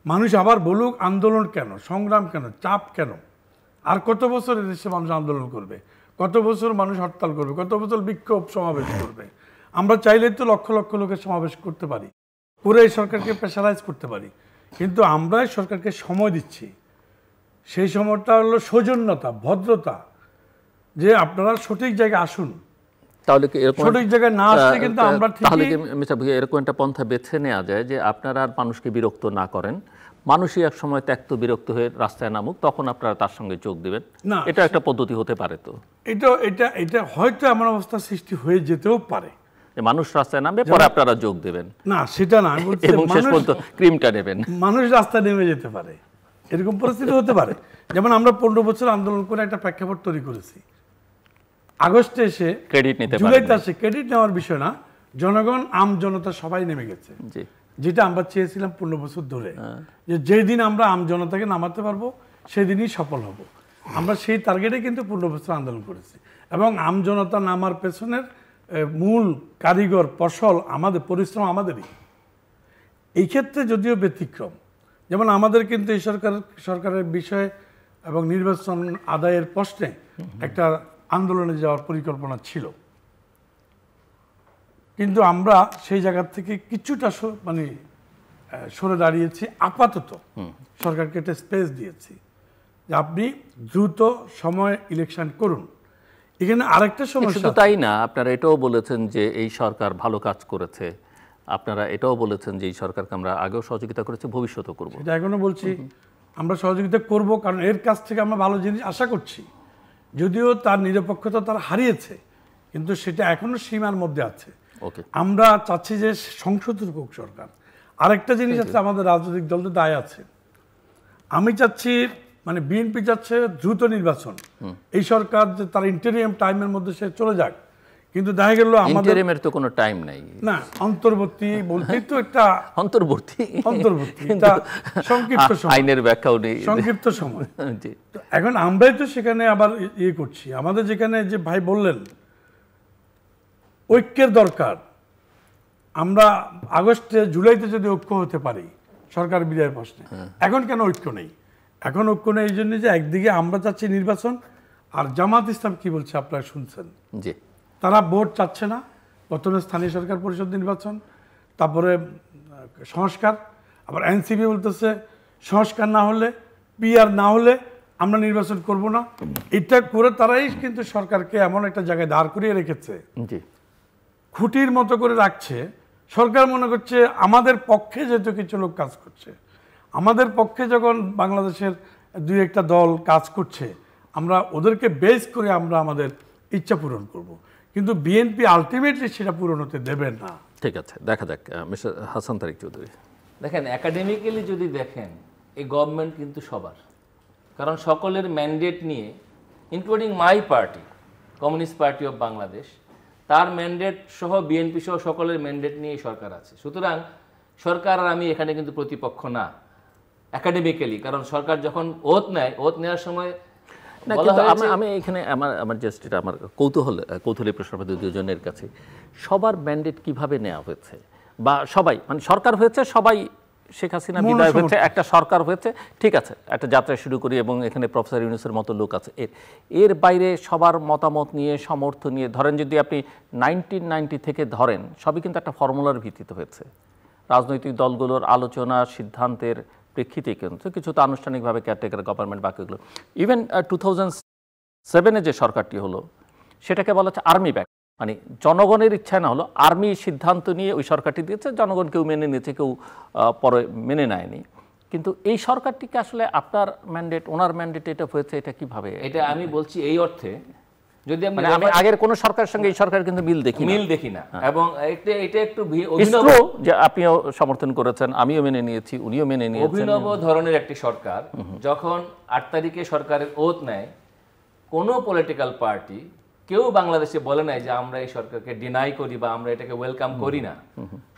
মানুষ আবার বলুক আন্দোলন কেন, সংগ্রাম কেন, চাপ কেন, আর কত বছর এদেশে মানুষ আন্দোলন করবে, কত বছর মানুষ হরতাল করবে, কত বছর বিক্ষোভ সমাবেশ করবে। আমরা চাইলে তো লক্ষ লক্ষ লোকের সমাবেশ করতে পারি, পুরো এই সরকারকে প্রেশারাইজ করতে পারি, কিন্তু আমরা সরকারকে সময় দিচ্ছি। সেই সময়টা হলো সৌজন্যতা, ভদ্রতা, যে আপনারা সঠিক জায়গায় আসুন। তাহলে কি এরকম সঠিক জায়গায় না আসলে কিন্তু আমরা তাহলে কি মিস্টার ভুঁইয়া এরকম একটা পন্থা বেছে নেওয়া যায় যে আপনারা আর মানুষকে বিরক্ত না করেন, মানুষই এক সময় ত্যক্ত বিরক্ত হয়ে রাস্তায় নামুক, তখন আপনারা তার সঙ্গে যোগ দিবেন? এটা একটা পদ্ধতি হতে পারে। তো এটা হয়তো এমন অবস্থা সৃষ্টি হয়ে যেতেও পারে যে মানুষ রাস্তায় নামবে, পরে আপনারা যোগ দেবেন। না, সেটা না, এবং শেষ পর্যন্ত ক্রিমটা নেবেন। মানুষ রাস্তায় নেমে যেতে পারে, এরকম পরিস্থিতি হতে পারে। যেমন আমরা 15 বছর আন্দোলন করে একটা প্রেক্ষাপট তৈরি করেছি। আগস্টে এসে ক্রেডিট নিতে, জুলাইতে আসে, ক্রেডিট নেওয়ার বিষয় না, জনগণ, আম জনতা সবাই নেমে গেছে, যেটা আমরা চেয়েছিলাম 15 বছর ধরে, যে যেদিন আমরা আম জনতাকে নামাতে পারবো সেদিনই সফল হব। আমরা সেই টার্গেটে কিন্তু 15 বছর আন্দোলন করেছি, এবং আম জনতা নামার পেছনের মূল কারিগর ফসল আমাদের, পরিশ্রম আমাদেরই। এই ক্ষেত্রে যদিও ব্যতিক্রম, যেমন আমাদের কিন্তু এই সরকারের বিষয়ে এবং নির্বাচন আদায়ের প্রশ্নে একটা আন্দোলনে যাওয়ার পরিকল্পনা ছিল, কিন্তু আমরা সেই জায়গা থেকে কিছুটা মানে সরে দাঁড়িয়েছি। আপাতত সরকারকে একটা স্পেস দিয়েছি যে আপনি দ্রুত সময় ইলেকশন করুন। এখানে আরেকটা সমস্যা, শুধু তাই না, আপনারা এটাও বলেছেন যে এই সরকার ভালো কাজ করেছে, আপনারা এটাও বলেছেন যে এই সরকারকে আমরা আগেও সহযোগিতা করেছি, ভবিষ্যতেও করব। এটা এখনো বলছি আমরা সহযোগিতা করব, কারণ এর কাছ থেকে আমরা ভালো জিনিস আশা করছি। যদিও তার নিরপেক্ষতা তার হারিয়েছে, কিন্তু সেটা এখনো সীমার মধ্যে আছে। ওকে, আমরা চাচ্ছি যে সংশোধিত হোক সরকার। আরেকটা জিনিস আছে, আমাদের রাজনৈতিক দলদের দায় আছে। আমি চাচ্ছি, মানে বিএনপি চাচ্ছে দ্রুত নির্বাচন, এই সরকার যে তার ইন্টারিয়াম টাইমের মধ্যে সে চলে যাক, কিন্তু দেখা গেল আমাদের ইন্টারিমের তো কোনো টাইম নাই না, অন্তর্বর্তী বলতেই তো একটা অন্তর্বর্তী এটা সংক্ষিপ্ত সময়, আইনের ব্যাখ্যাও নেই, সংক্ষিপ্ত সময়। জি, তো এখন আমরাই তো সেখানে আবার ইয়ে করছি। আমাদের যেখানে যে ভাই বললেন ঐক্যের দরকার, আমরা আগস্টে জুলাইতে যদি ঐক্য হতে পারি সরকার বিদায়ের প্রশ্নে, এখন কেন ঐক্য নেই? এখন ঐক্য নেই এই জন্য যে একদিকে আমরা চাচ্ছি নির্বাচন, আর জামাত ইসলাম কি বলছে আপনারা শুনছেন, জি, তারা ভোট চাচ্ছে না। প্রথমে স্থানীয় সরকার পরিষদ নির্বাচন, তারপরে সংস্কার, আবার এনসিপি বলতেছে সংস্কার না হলে, পিআর না হলে আমরা নির্বাচন করব না। এটা করে তারাই কিন্তু সরকারকে এমন একটা জায়গায় দাঁড় করিয়ে রেখেছে, জি, খুঁটির মতো করে রাখছে। সরকার মনে করছে আমাদের পক্ষে যেহেতু কিছু লোক কাজ করছে, আমাদের পক্ষে যখন বাংলাদেশের দুই একটা দল কাজ করছে, আমরা ওদেরকে বেস করে আমরা আমাদের ইচ্ছা পূরণ করব। কিন্তু বিএনপি আলটিমেটলি সেটা পূরণ হতে দেবে না। ঠিক আছে, দেখা যাক। মিস্টার হাসান তারিক চৌধুরী, দেখেন, একাডেমিক্যালি যদি দেখেন, এই গভর্নমেন্ট কিন্তু সবার, কারণ সকলের ম্যান্ডেট নিয়ে, including my party, communist party of Bangladesh, তার ম্যান্ডেট সহ বিএনপি সহ সকলের ম্যান্ডেট নিয়ে সরকার আছে। সুতরাং সরকার আর আমি এখানে কিন্তু প্রতিপক্ষ না একাডেমিক্যালি, কারণ সরকার যখন ওত নেয়, ওত নেওয়ার সময় না, কিন্তু আমি এখানে আমার জাস্ট এটা আমার কৌতূহলী প্রশ্ন আপনাদের দুজনের কাছে, সবার ম্যান্ডেট কিভাবে নেওয়া হয়েছে, বা সবাই, মানে সরকার হয়েছে, সবাই শেখ হাসিনা বিদায় হয়েছে, একটা সরকার হয়েছে, ঠিক আছে, একটা যাত্রা শুরু করি এবং এখানে প্রফেসর ইউনূসের মতো লোক আছে, এর বাইরে সবার মতামত নিয়ে, সমর্থন নিয়ে, ধরেন যদি আপনি 1990 থেকে ধরেন, সবই কিন্তু একটা ফর্মুলার ভিত্তিতে হয়েছে। রাজনৈতিক দলগুলোর আলোচনা, সিদ্ধান্তের প্রেক্ষিতে কিন্তু কিছু তো আনুষ্ঠানিকভাবে কেয়ারটেকার গভর্নমেন্ট, বাকিগুলো ইভেন 2007-এ যে সরকারটি হলো সেটাকে বলা হচ্ছে আর্মি ব্যাক, মানে জনগণের ইচ্ছা না হলো, আর্মি সিদ্ধান্ত নিয়ে ওই সরকারটি দিয়েছে, জনগণ কেউ মেনে নিয়েছে, কেউ পরে মেনে নেয়নি। কিন্তু এই সরকারটিকে আসলে আপনার ম্যান্ডেট, ওনার ম্যান্ডেট এটা হয়েছে, এটা কিভাবে? এটা আমি বলছি এই অর্থে, যদি আমি আগের কোন সরকারের সঙ্গে এই সরকার কিন্তু মিল দেখি না, এবং এটা একটু অভিনব, যে আপনিও সমর্থন করেছেন, আমিও মেনে নিয়েছি, উনিও মেনে নিয়েছেন, অভিনব ধরনের একটি সরকার। যখন 8 তারিখে সরকারের ওত নেয়, কোনো পলিটিক্যাল পার্টি কেউ বাংলাদেশে বলে নাই যে আমরা এই সরকারকে ডিনাই করি বা আমরা এটাকে ওয়েলকাম করি না।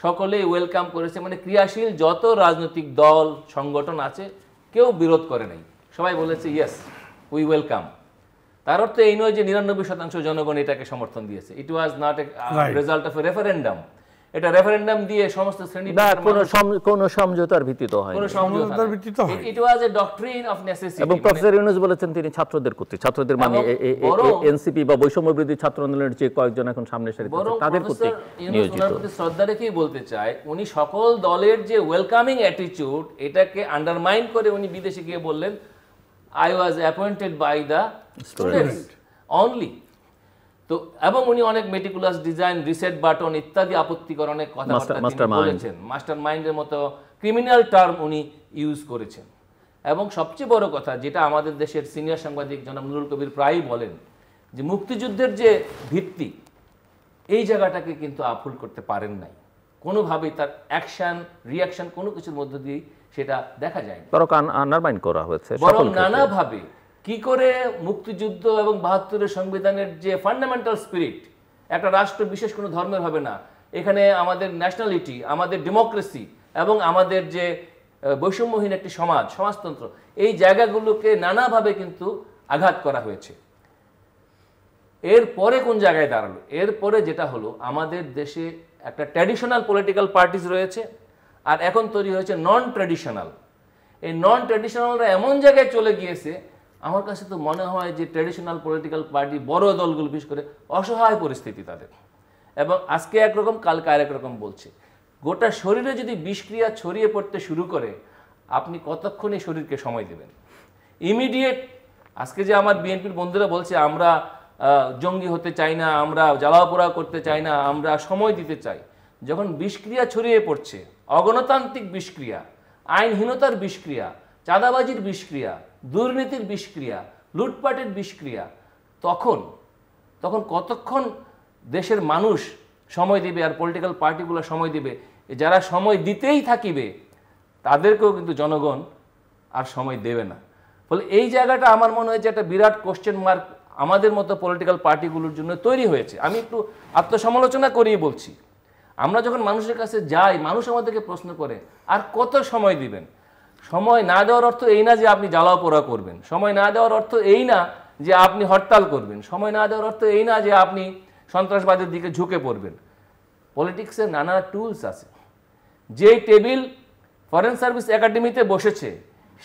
সকলেই ওয়েলকাম করেছে, মানে ক্রিয়াশীল যত রাজনৈতিক দল সংগঠন আছে কেউ বিরোধ করে নাই, সবাই বলেছে ইয়েস উই ওয়েলকাম। তার অর্থ এই নয় যে 99% জনগণ এটাকে সমর্থন দিয়েছে। It was not a result of a referendum. এটা রেফারেন্ডাম দিয়ে সমস্ত শ্রেণী কোন সমঝোতার ভিত্তিতে হয়, কোন সমঝোতার ভিত্তিতে হয়। ইট ওয়াজ এ ডক্ট্রিন অফ নেসেসিটি। এবং প্রফেসর ইউনূস বলেছেন তিনি ছাত্রদের কর্তৃক, ছাত্রদের মানে এনসিপি বা বৈষম্য বিরোধী ছাত্র আন্দোলনের যে কয়েকজন এখন সামনে সারিতে তাদের কর্তৃক নিয়োজিত। শ্রদ্ধা রেখেই বলতে চাই, উনি সকল দলের যে ওয়েলকামিং অ্যাটিটিউড, এটাকে আন্ডারমাইন করে উনি বিদেশে গিয়ে বললেন I was appointed by the students only. তো এবং উনি অনেক মেটিকুলাস ডিজাইন, রিসেট বাটন ইত্যাদি আপত্তিকর অনেক কথাবার্তা বলেছেন, মাস্টার মাইন্ডের মতো ক্রিমিনাল টার্ম উনি ইউজ করেছেন। এবং সবচেয়ে বড় কথা, যেটা আমাদের দেশের সিনিয়র সাংবাদিক জনাব নুরুল কবির প্রায়ই বলেন, যে মুক্তিযুদ্ধের যে ভিত্তি, এই জায়গাটাকে কিন্তু আপহোল্ড করতে পারেন নাই কোনোভাবেই। তার অ্যাকশন রিয়াকশন কোনো কিছুর মধ্য দিয়ে সেটা দেখা যায় না, বরং আন্ডারমাইন করা হয়েছে, বরং নানাভাবে কি করে মুক্তিযুদ্ধ এবং 72-এর সংবিধানের যে ফান্ডামেন্টাল স্পিরিট, একটা রাষ্ট্র বিশেষ কোনো ধর্মের হবে না, এখানে আমাদের ন্যাশনালিটি, আমাদের ডেমোক্রেসি এবং আমাদের যে বৈষম্যহীন একটি সমাজতন্ত্র, এই জায়গাগুলোকে নানাভাবে কিন্তু আঘাত করা হয়েছে। এরপরে কোন জায়গায় দাঁড়ালো? এরপরে যেটা হলো, আমাদের দেশে একটা ট্র্যাডিশনাল পলিটিক্যাল পার্টিস রয়েছে, আর এখন তৈরি হয়েছে নন ট্র্যাডিশনাল। এই নন ট্র্যাডিশনালরা এমন জায়গায় চলে গিয়েছে, আমার কাছে তো মনে হয় যে ট্র্যাডিশনাল পলিটিক্যাল পার্টি, বড় দলগুলো বিশেষ করে, অসহায় পরিস্থিতি তাদের, এবং আজকে একরকম কালকে আরেক রকম বলছে। গোটা শরীরে যদি বিষক্রিয়া ছড়িয়ে পড়তে শুরু করে, আপনি কতক্ষণ এই শরীরকে সময় দেবেন? ইমিডিয়েট আজকে যে আমার বিএনপির বন্ধুরা বলছে আমরা জঙ্গি হতে চাই না, আমরা জ্বালাওপোড়া করতে চাই না, আমরা সময় দিতে চাই, যখন বিষক্রিয়া ছড়িয়ে পড়ছে, অগণতান্ত্রিক বিষক্রিয়া, আইনহীনতার বিষক্রিয়া, চাঁদাবাজির বিষক্রিয়া, দুর্নীতির বিষক্রিয়া, লুটপাটের বিষক্রিয়া, তখন কতক্ষণ দেশের মানুষ সময় দিবে আর পলিটিক্যাল পার্টিগুলো সময় দিবে? যারা সময় দিতেই থাকিবে তাদেরকেও কিন্তু জনগণ আর সময় দেবে না। ফলে এই জায়গাটা আমার মনে হয় যে একটা বিরাট কোশ্চেন মার্ক আমাদের মতো পলিটিক্যাল পার্টিগুলোর জন্য তৈরি হয়েছে। আমি একটু আত্মসমালোচনা করিয়ে বলছি, আমরা যখন মানুষের কাছে যাই, মানুষ আমাদেরকে প্রশ্ন করে আর কত সময় দিবেন? সময় না দেওয়ার অর্থ এই না যে আপনি জ্বালাও পোড়া করবেন, সময় না দেওয়ার অর্থ এই না যে আপনি হরতাল করবেন, সময় না দেওয়ার অর্থ এই না যে আপনি সন্ত্রাসবাদের দিকে ঝুঁকে পড়বেন। পলিটিক্সের নানা টুলস আছে। যেই টেবিল ফরেন সার্ভিস একাডেমিতে বসেছে,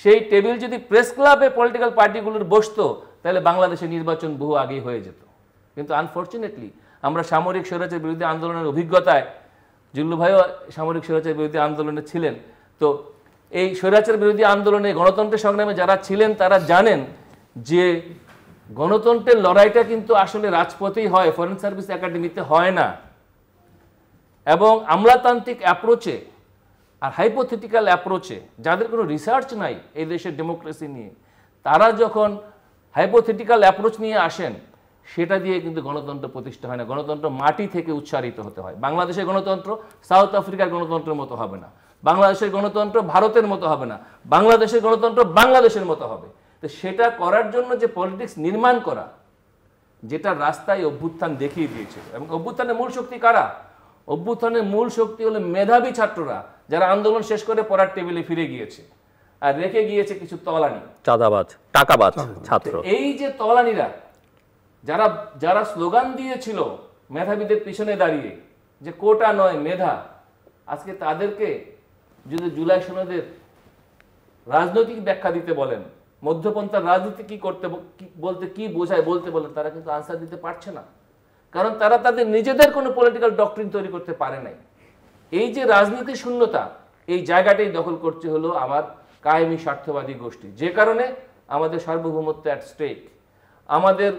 সেই টেবিল যদি প্রেস ক্লাবে পলিটিক্যাল পার্টিগুলোর বসতো, তাহলে বাংলাদেশের নির্বাচন বহু আগেই হয়ে যেত। কিন্তু আনফর্চুনেটলি আমরা সামরিক স্বৈরাচারের বিরুদ্ধে আন্দোলনের অভিজ্ঞতায়, জুল্লু ভাইও সামরিক স্বৈরাচারের বিরুদ্ধে আন্দোলনে ছিলেন, তো এই স্বৈরাচার বিরোধী আন্দোলনে, গণতন্ত্রের সংগ্রামে যারা ছিলেন তারা জানেন যে গণতন্ত্রের লড়াইটা কিন্তু আসলে রাজপথেই হয়, ফরেন সার্ভিস একাডেমিতে হয় না। এবং আমলাতান্ত্রিক অ্যাপ্রোচে আর হাইপোথেটিক্যাল অ্যাপ্রোচে, যাদের কোনো রিসার্চ নাই এই দেশের ডেমোক্রেসি নিয়ে, তারা যখন হাইপোথেটিক্যাল অ্যাপ্রোচ নিয়ে আসেন, সেটা দিয়ে কিন্তু গণতন্ত্র প্রতিষ্ঠা হয় না। গণতন্ত্র মাটি থেকে উচ্চারিত হতে হয়। বাংলাদেশের গণতন্ত্র সাউথ আফ্রিকার গণতন্ত্রের মতো হবে না, বাংলাদেশের গণতন্ত্র ভারতের মতো হবে না, বাংলাদেশের গণতন্ত্র বাংলাদেশের মতো হবে। তো সেটা করার জন্য যে পলিটিক্স নির্মাণ করা, যেটা রাস্তায় অভ্যুত্থান দেখিয়ে দিয়েছিল, এবং অভ্যুত্থানের মূল শক্তি কারা? অভ্যুত্থানের মূল শক্তি হলো মেধাবী ছাত্ররা, যারা আন্দোলন শেষ করে পড়ার টেবিলে ফিরে গিয়েছে আর রেখে গিয়েছে কিছু তলানি, চাঁদাবাজ, টাকাবাজ ছাত্র। এই যে তলানিরা, যারা স্লোগান দিয়েছিল মেধাবীদের পিছনে দাঁড়িয়ে যে কোটা নয় মেধা, আজকে তাদেরকে যদি জুলাই সনদের রাজনৈতিক ব্যাখ্যা দিতে বলেন, মধ্যপন্থার রাজনীতি কি করতে বলতে কি বোঝায় বলতে বলেন, তারা কিন্তু আনসার দিতে পারছে না, কারণ তারা তাদের নিজেদের কোনো পলিটিক্যাল ডক্ট্রিন তৈরি করতে পারে নাই। এই যে রাজনীতি শূন্যতা, এই জায়গাটাই দখল করছে হলো আমার কায়েমি স্বার্থবাদী গোষ্ঠী, যে কারণে আমাদের সার্বভৌমত্ব অ্যাট স্টেক, আমাদের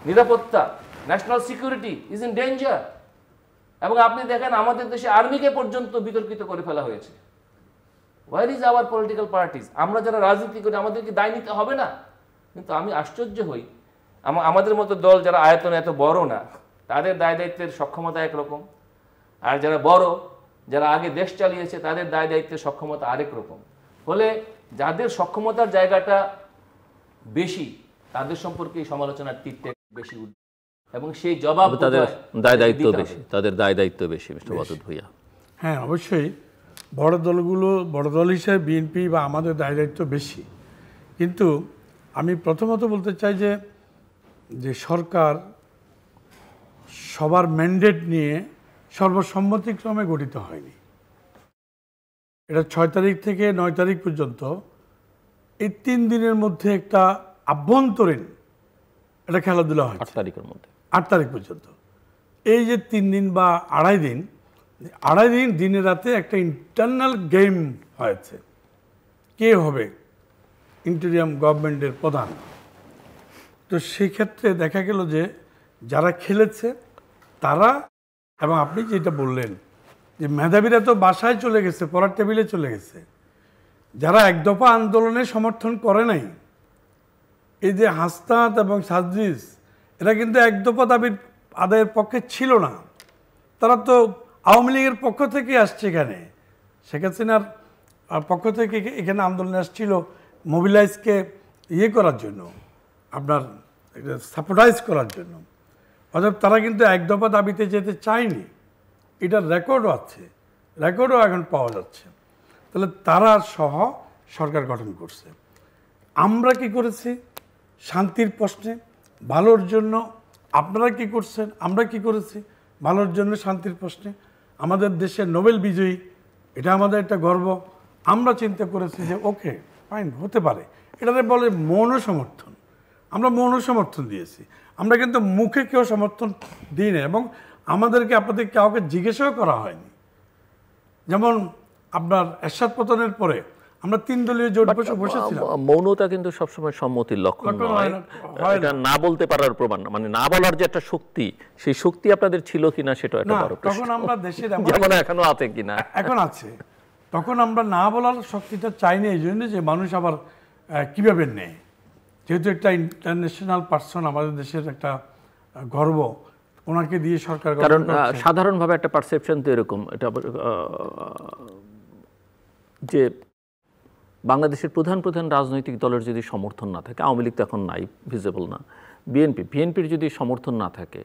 নিরাপত্তা, national security is in danger. এবং আপনি দেখেন আমাদের দেশে আর্মিকে পর্যন্ত বিতর্কিত করে ফেলা হয়েছে। Where is our political parties? আমরা যারা রাজনীতি করি আমাদেরকে দায় নিতে হবে না? কিন্তু আমি আশ্চর্য হই, আমাদের মতো দল যারা আয়তনে এত বড় না, তাদের দায় দায়িত্বের সক্ষমতা একরকম, আর যারা বড়, যারা আগে দেশ চালিয়েছে, তাদের দায় দায়িত্বের সক্ষমতা আরেক রকম। ফলে যাদের সক্ষমতার জায়গাটা বেশি, তাদের সম্পর্কে এই সমালোচনার তীরটা বেশি উঠবে, এবং সেই জবাব তাদের দায় দায়িত্ব বেশি, তাদের দায় দায়িত্ব বেশি। মিস্টার ওয়াদুদ ভূঁইয়া, হ্যাঁ অবশ্যই বড় দলগুলো, বড় দল হিসেবে বিএনপি বা আমাদের দায় দায়িত্ব বেশি। কিন্তু আমি প্রথমত বলতে চাই যে সরকার সবার ম্যান্ডেট নিয়ে সর্বসম্মতিক্রমে গঠিত হয়নি। এটা 6 তারিখ থেকে 9 তারিখ পর্যন্ত, এই 3 দিনের মধ্যে একটা আভ্যন্তরীণ এটা খেলাধুলা হয়। 8 তারিখের মধ্যে, 8 তারিখ পর্যন্ত এই যে 3 দিন বা আড়াই দিন দিনে রাতে একটা ইন্টারনাল গেম হয়েছে, কে হবে ইন্টেরিয়াম গভর্নমেন্টের প্রধান। তো সেক্ষেত্রে দেখা গেল যে যারা খেলেছে তারা, এবং আপনি যেটা বললেন যে মেধাবীরা তো বাসায় চলে গেছে, পড়ার টেবিলে চলে গেছে। যারা এক দফা আন্দোলনে সমর্থন করে নাই, এই যে হাসনাত এবং সাজিস, এরা কিন্তু এক দফা দাবির আদায়ের পক্ষে ছিল না। তারা তো আওয়ামী লীগের পক্ষ থেকে আসছে, এখানে শেখ হাসিনার পক্ষ থেকে এখানে আন্দোলনে আসছিল মোবিলাইজকে করার জন্য, আপনার সাপোর্টাইজ করার জন্য। অর্থাৎ তারা কিন্তু এক দফা দাবিতে যেতে চায়নি। এটার রেকর্ডও আছে, রেকর্ডও এখন পাওয়া যাচ্ছে। তাহলে তারা সহ সরকার গঠন করছে। আমরা কি করেছি? শান্তির প্রশ্নে, ভালোর জন্য, আপনারা কি করছেন, আমরা কি করেছি ভালোর জন্য, শান্তির প্রশ্নে আমাদের দেশের নোবেল বিজয়ী, এটা আমাদের একটা গর্ব। আমরা চিন্তা করেছি যে ওকে ফাইন, হতে পারে, এটাতে বলে মৌন সমর্থন। আমরা মৌন সমর্থন দিয়েছি, আমরা কিন্তু মুখে কেউ সমর্থন দিই না, এবং আমাদেরকে আপনাদের কাউকে জিজ্ঞাসাও করা হয়নি। যেমন আপনার এরশাদ পতনের পরে আমরা 3 দলীয় জোট বসেছিলাম। মৌনতা কিন্তু সবসময় সম্মতির লক্ষণ নয়, এটা না বলতে পারার প্রমাণ না। মানে না বলার যে একটা শক্তি, সেই শক্তি আপনাদের ছিল কিনা সেটা একটা বড় প্রশ্ন। তখন আমরা দেশের যেমন এখনো আছে কিনা, এখন আছে, তখন আমরা না বলার শক্তিটা চাইনি, এই জন্য যে মানুষ আবার কিভাবে নেয়, যেহেতু একটা ইন্টারন্যাশনাল পার্সন, আমাদের দেশের একটা গর্ব, ওনাকে দিয়ে সরকার। কারণ সাধারণভাবে একটা পারসেপশন তো এরকম, এটা যে বাংলাদেশের প্রধান প্রধান রাজনৈতিক দলের যদি সমর্থন না থাকে, আওয়ামী লীগ তো এখন নাই, ভিজিবল না, বিএনপির যদি সমর্থন না থাকে,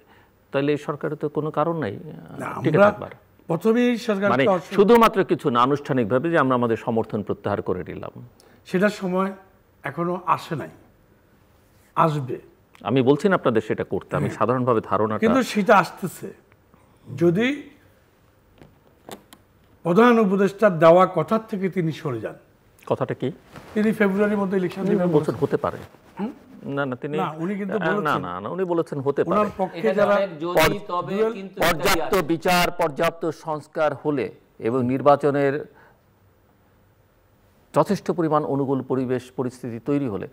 তাহলে এই সরকারের তো কোনো কারণ নাই টিকে থাকবার। প্রথমেই সরকার মানে শুধুমাত্র কিছু না, আনুষ্ঠানিকভাবে যে আমরা আমাদের সমর্থন প্রত্যাহার করে নিলাম, সেটার সময় এখনো আসে নাই, আসবে। আমি বলছি না আপনাদের সেটা করতে, আমি সাধারণভাবে ধারণা, কিন্তু সেটা আসতেছে। যদি প্রধান উপদেষ্টার দেওয়া কথার থেকে তিনি সরে যান। কথাটা কি? তিনি ফেব্রুয়ারির মধ্যে ইলেকশন দিবেন বলছেন, হতে পারে। না না, তিনি উনি কিন্তু উনি বলেছেন হতে পারে। ওনার পক্ষে যারা পর্যাপ্ত বিচার, পর্যাপ্ত সংস্কার হলে এবং নির্বাচনের যথেষ্ট পরিমাণ অনুকূল পরিবেশ পরিস্থিতি তৈরি হলে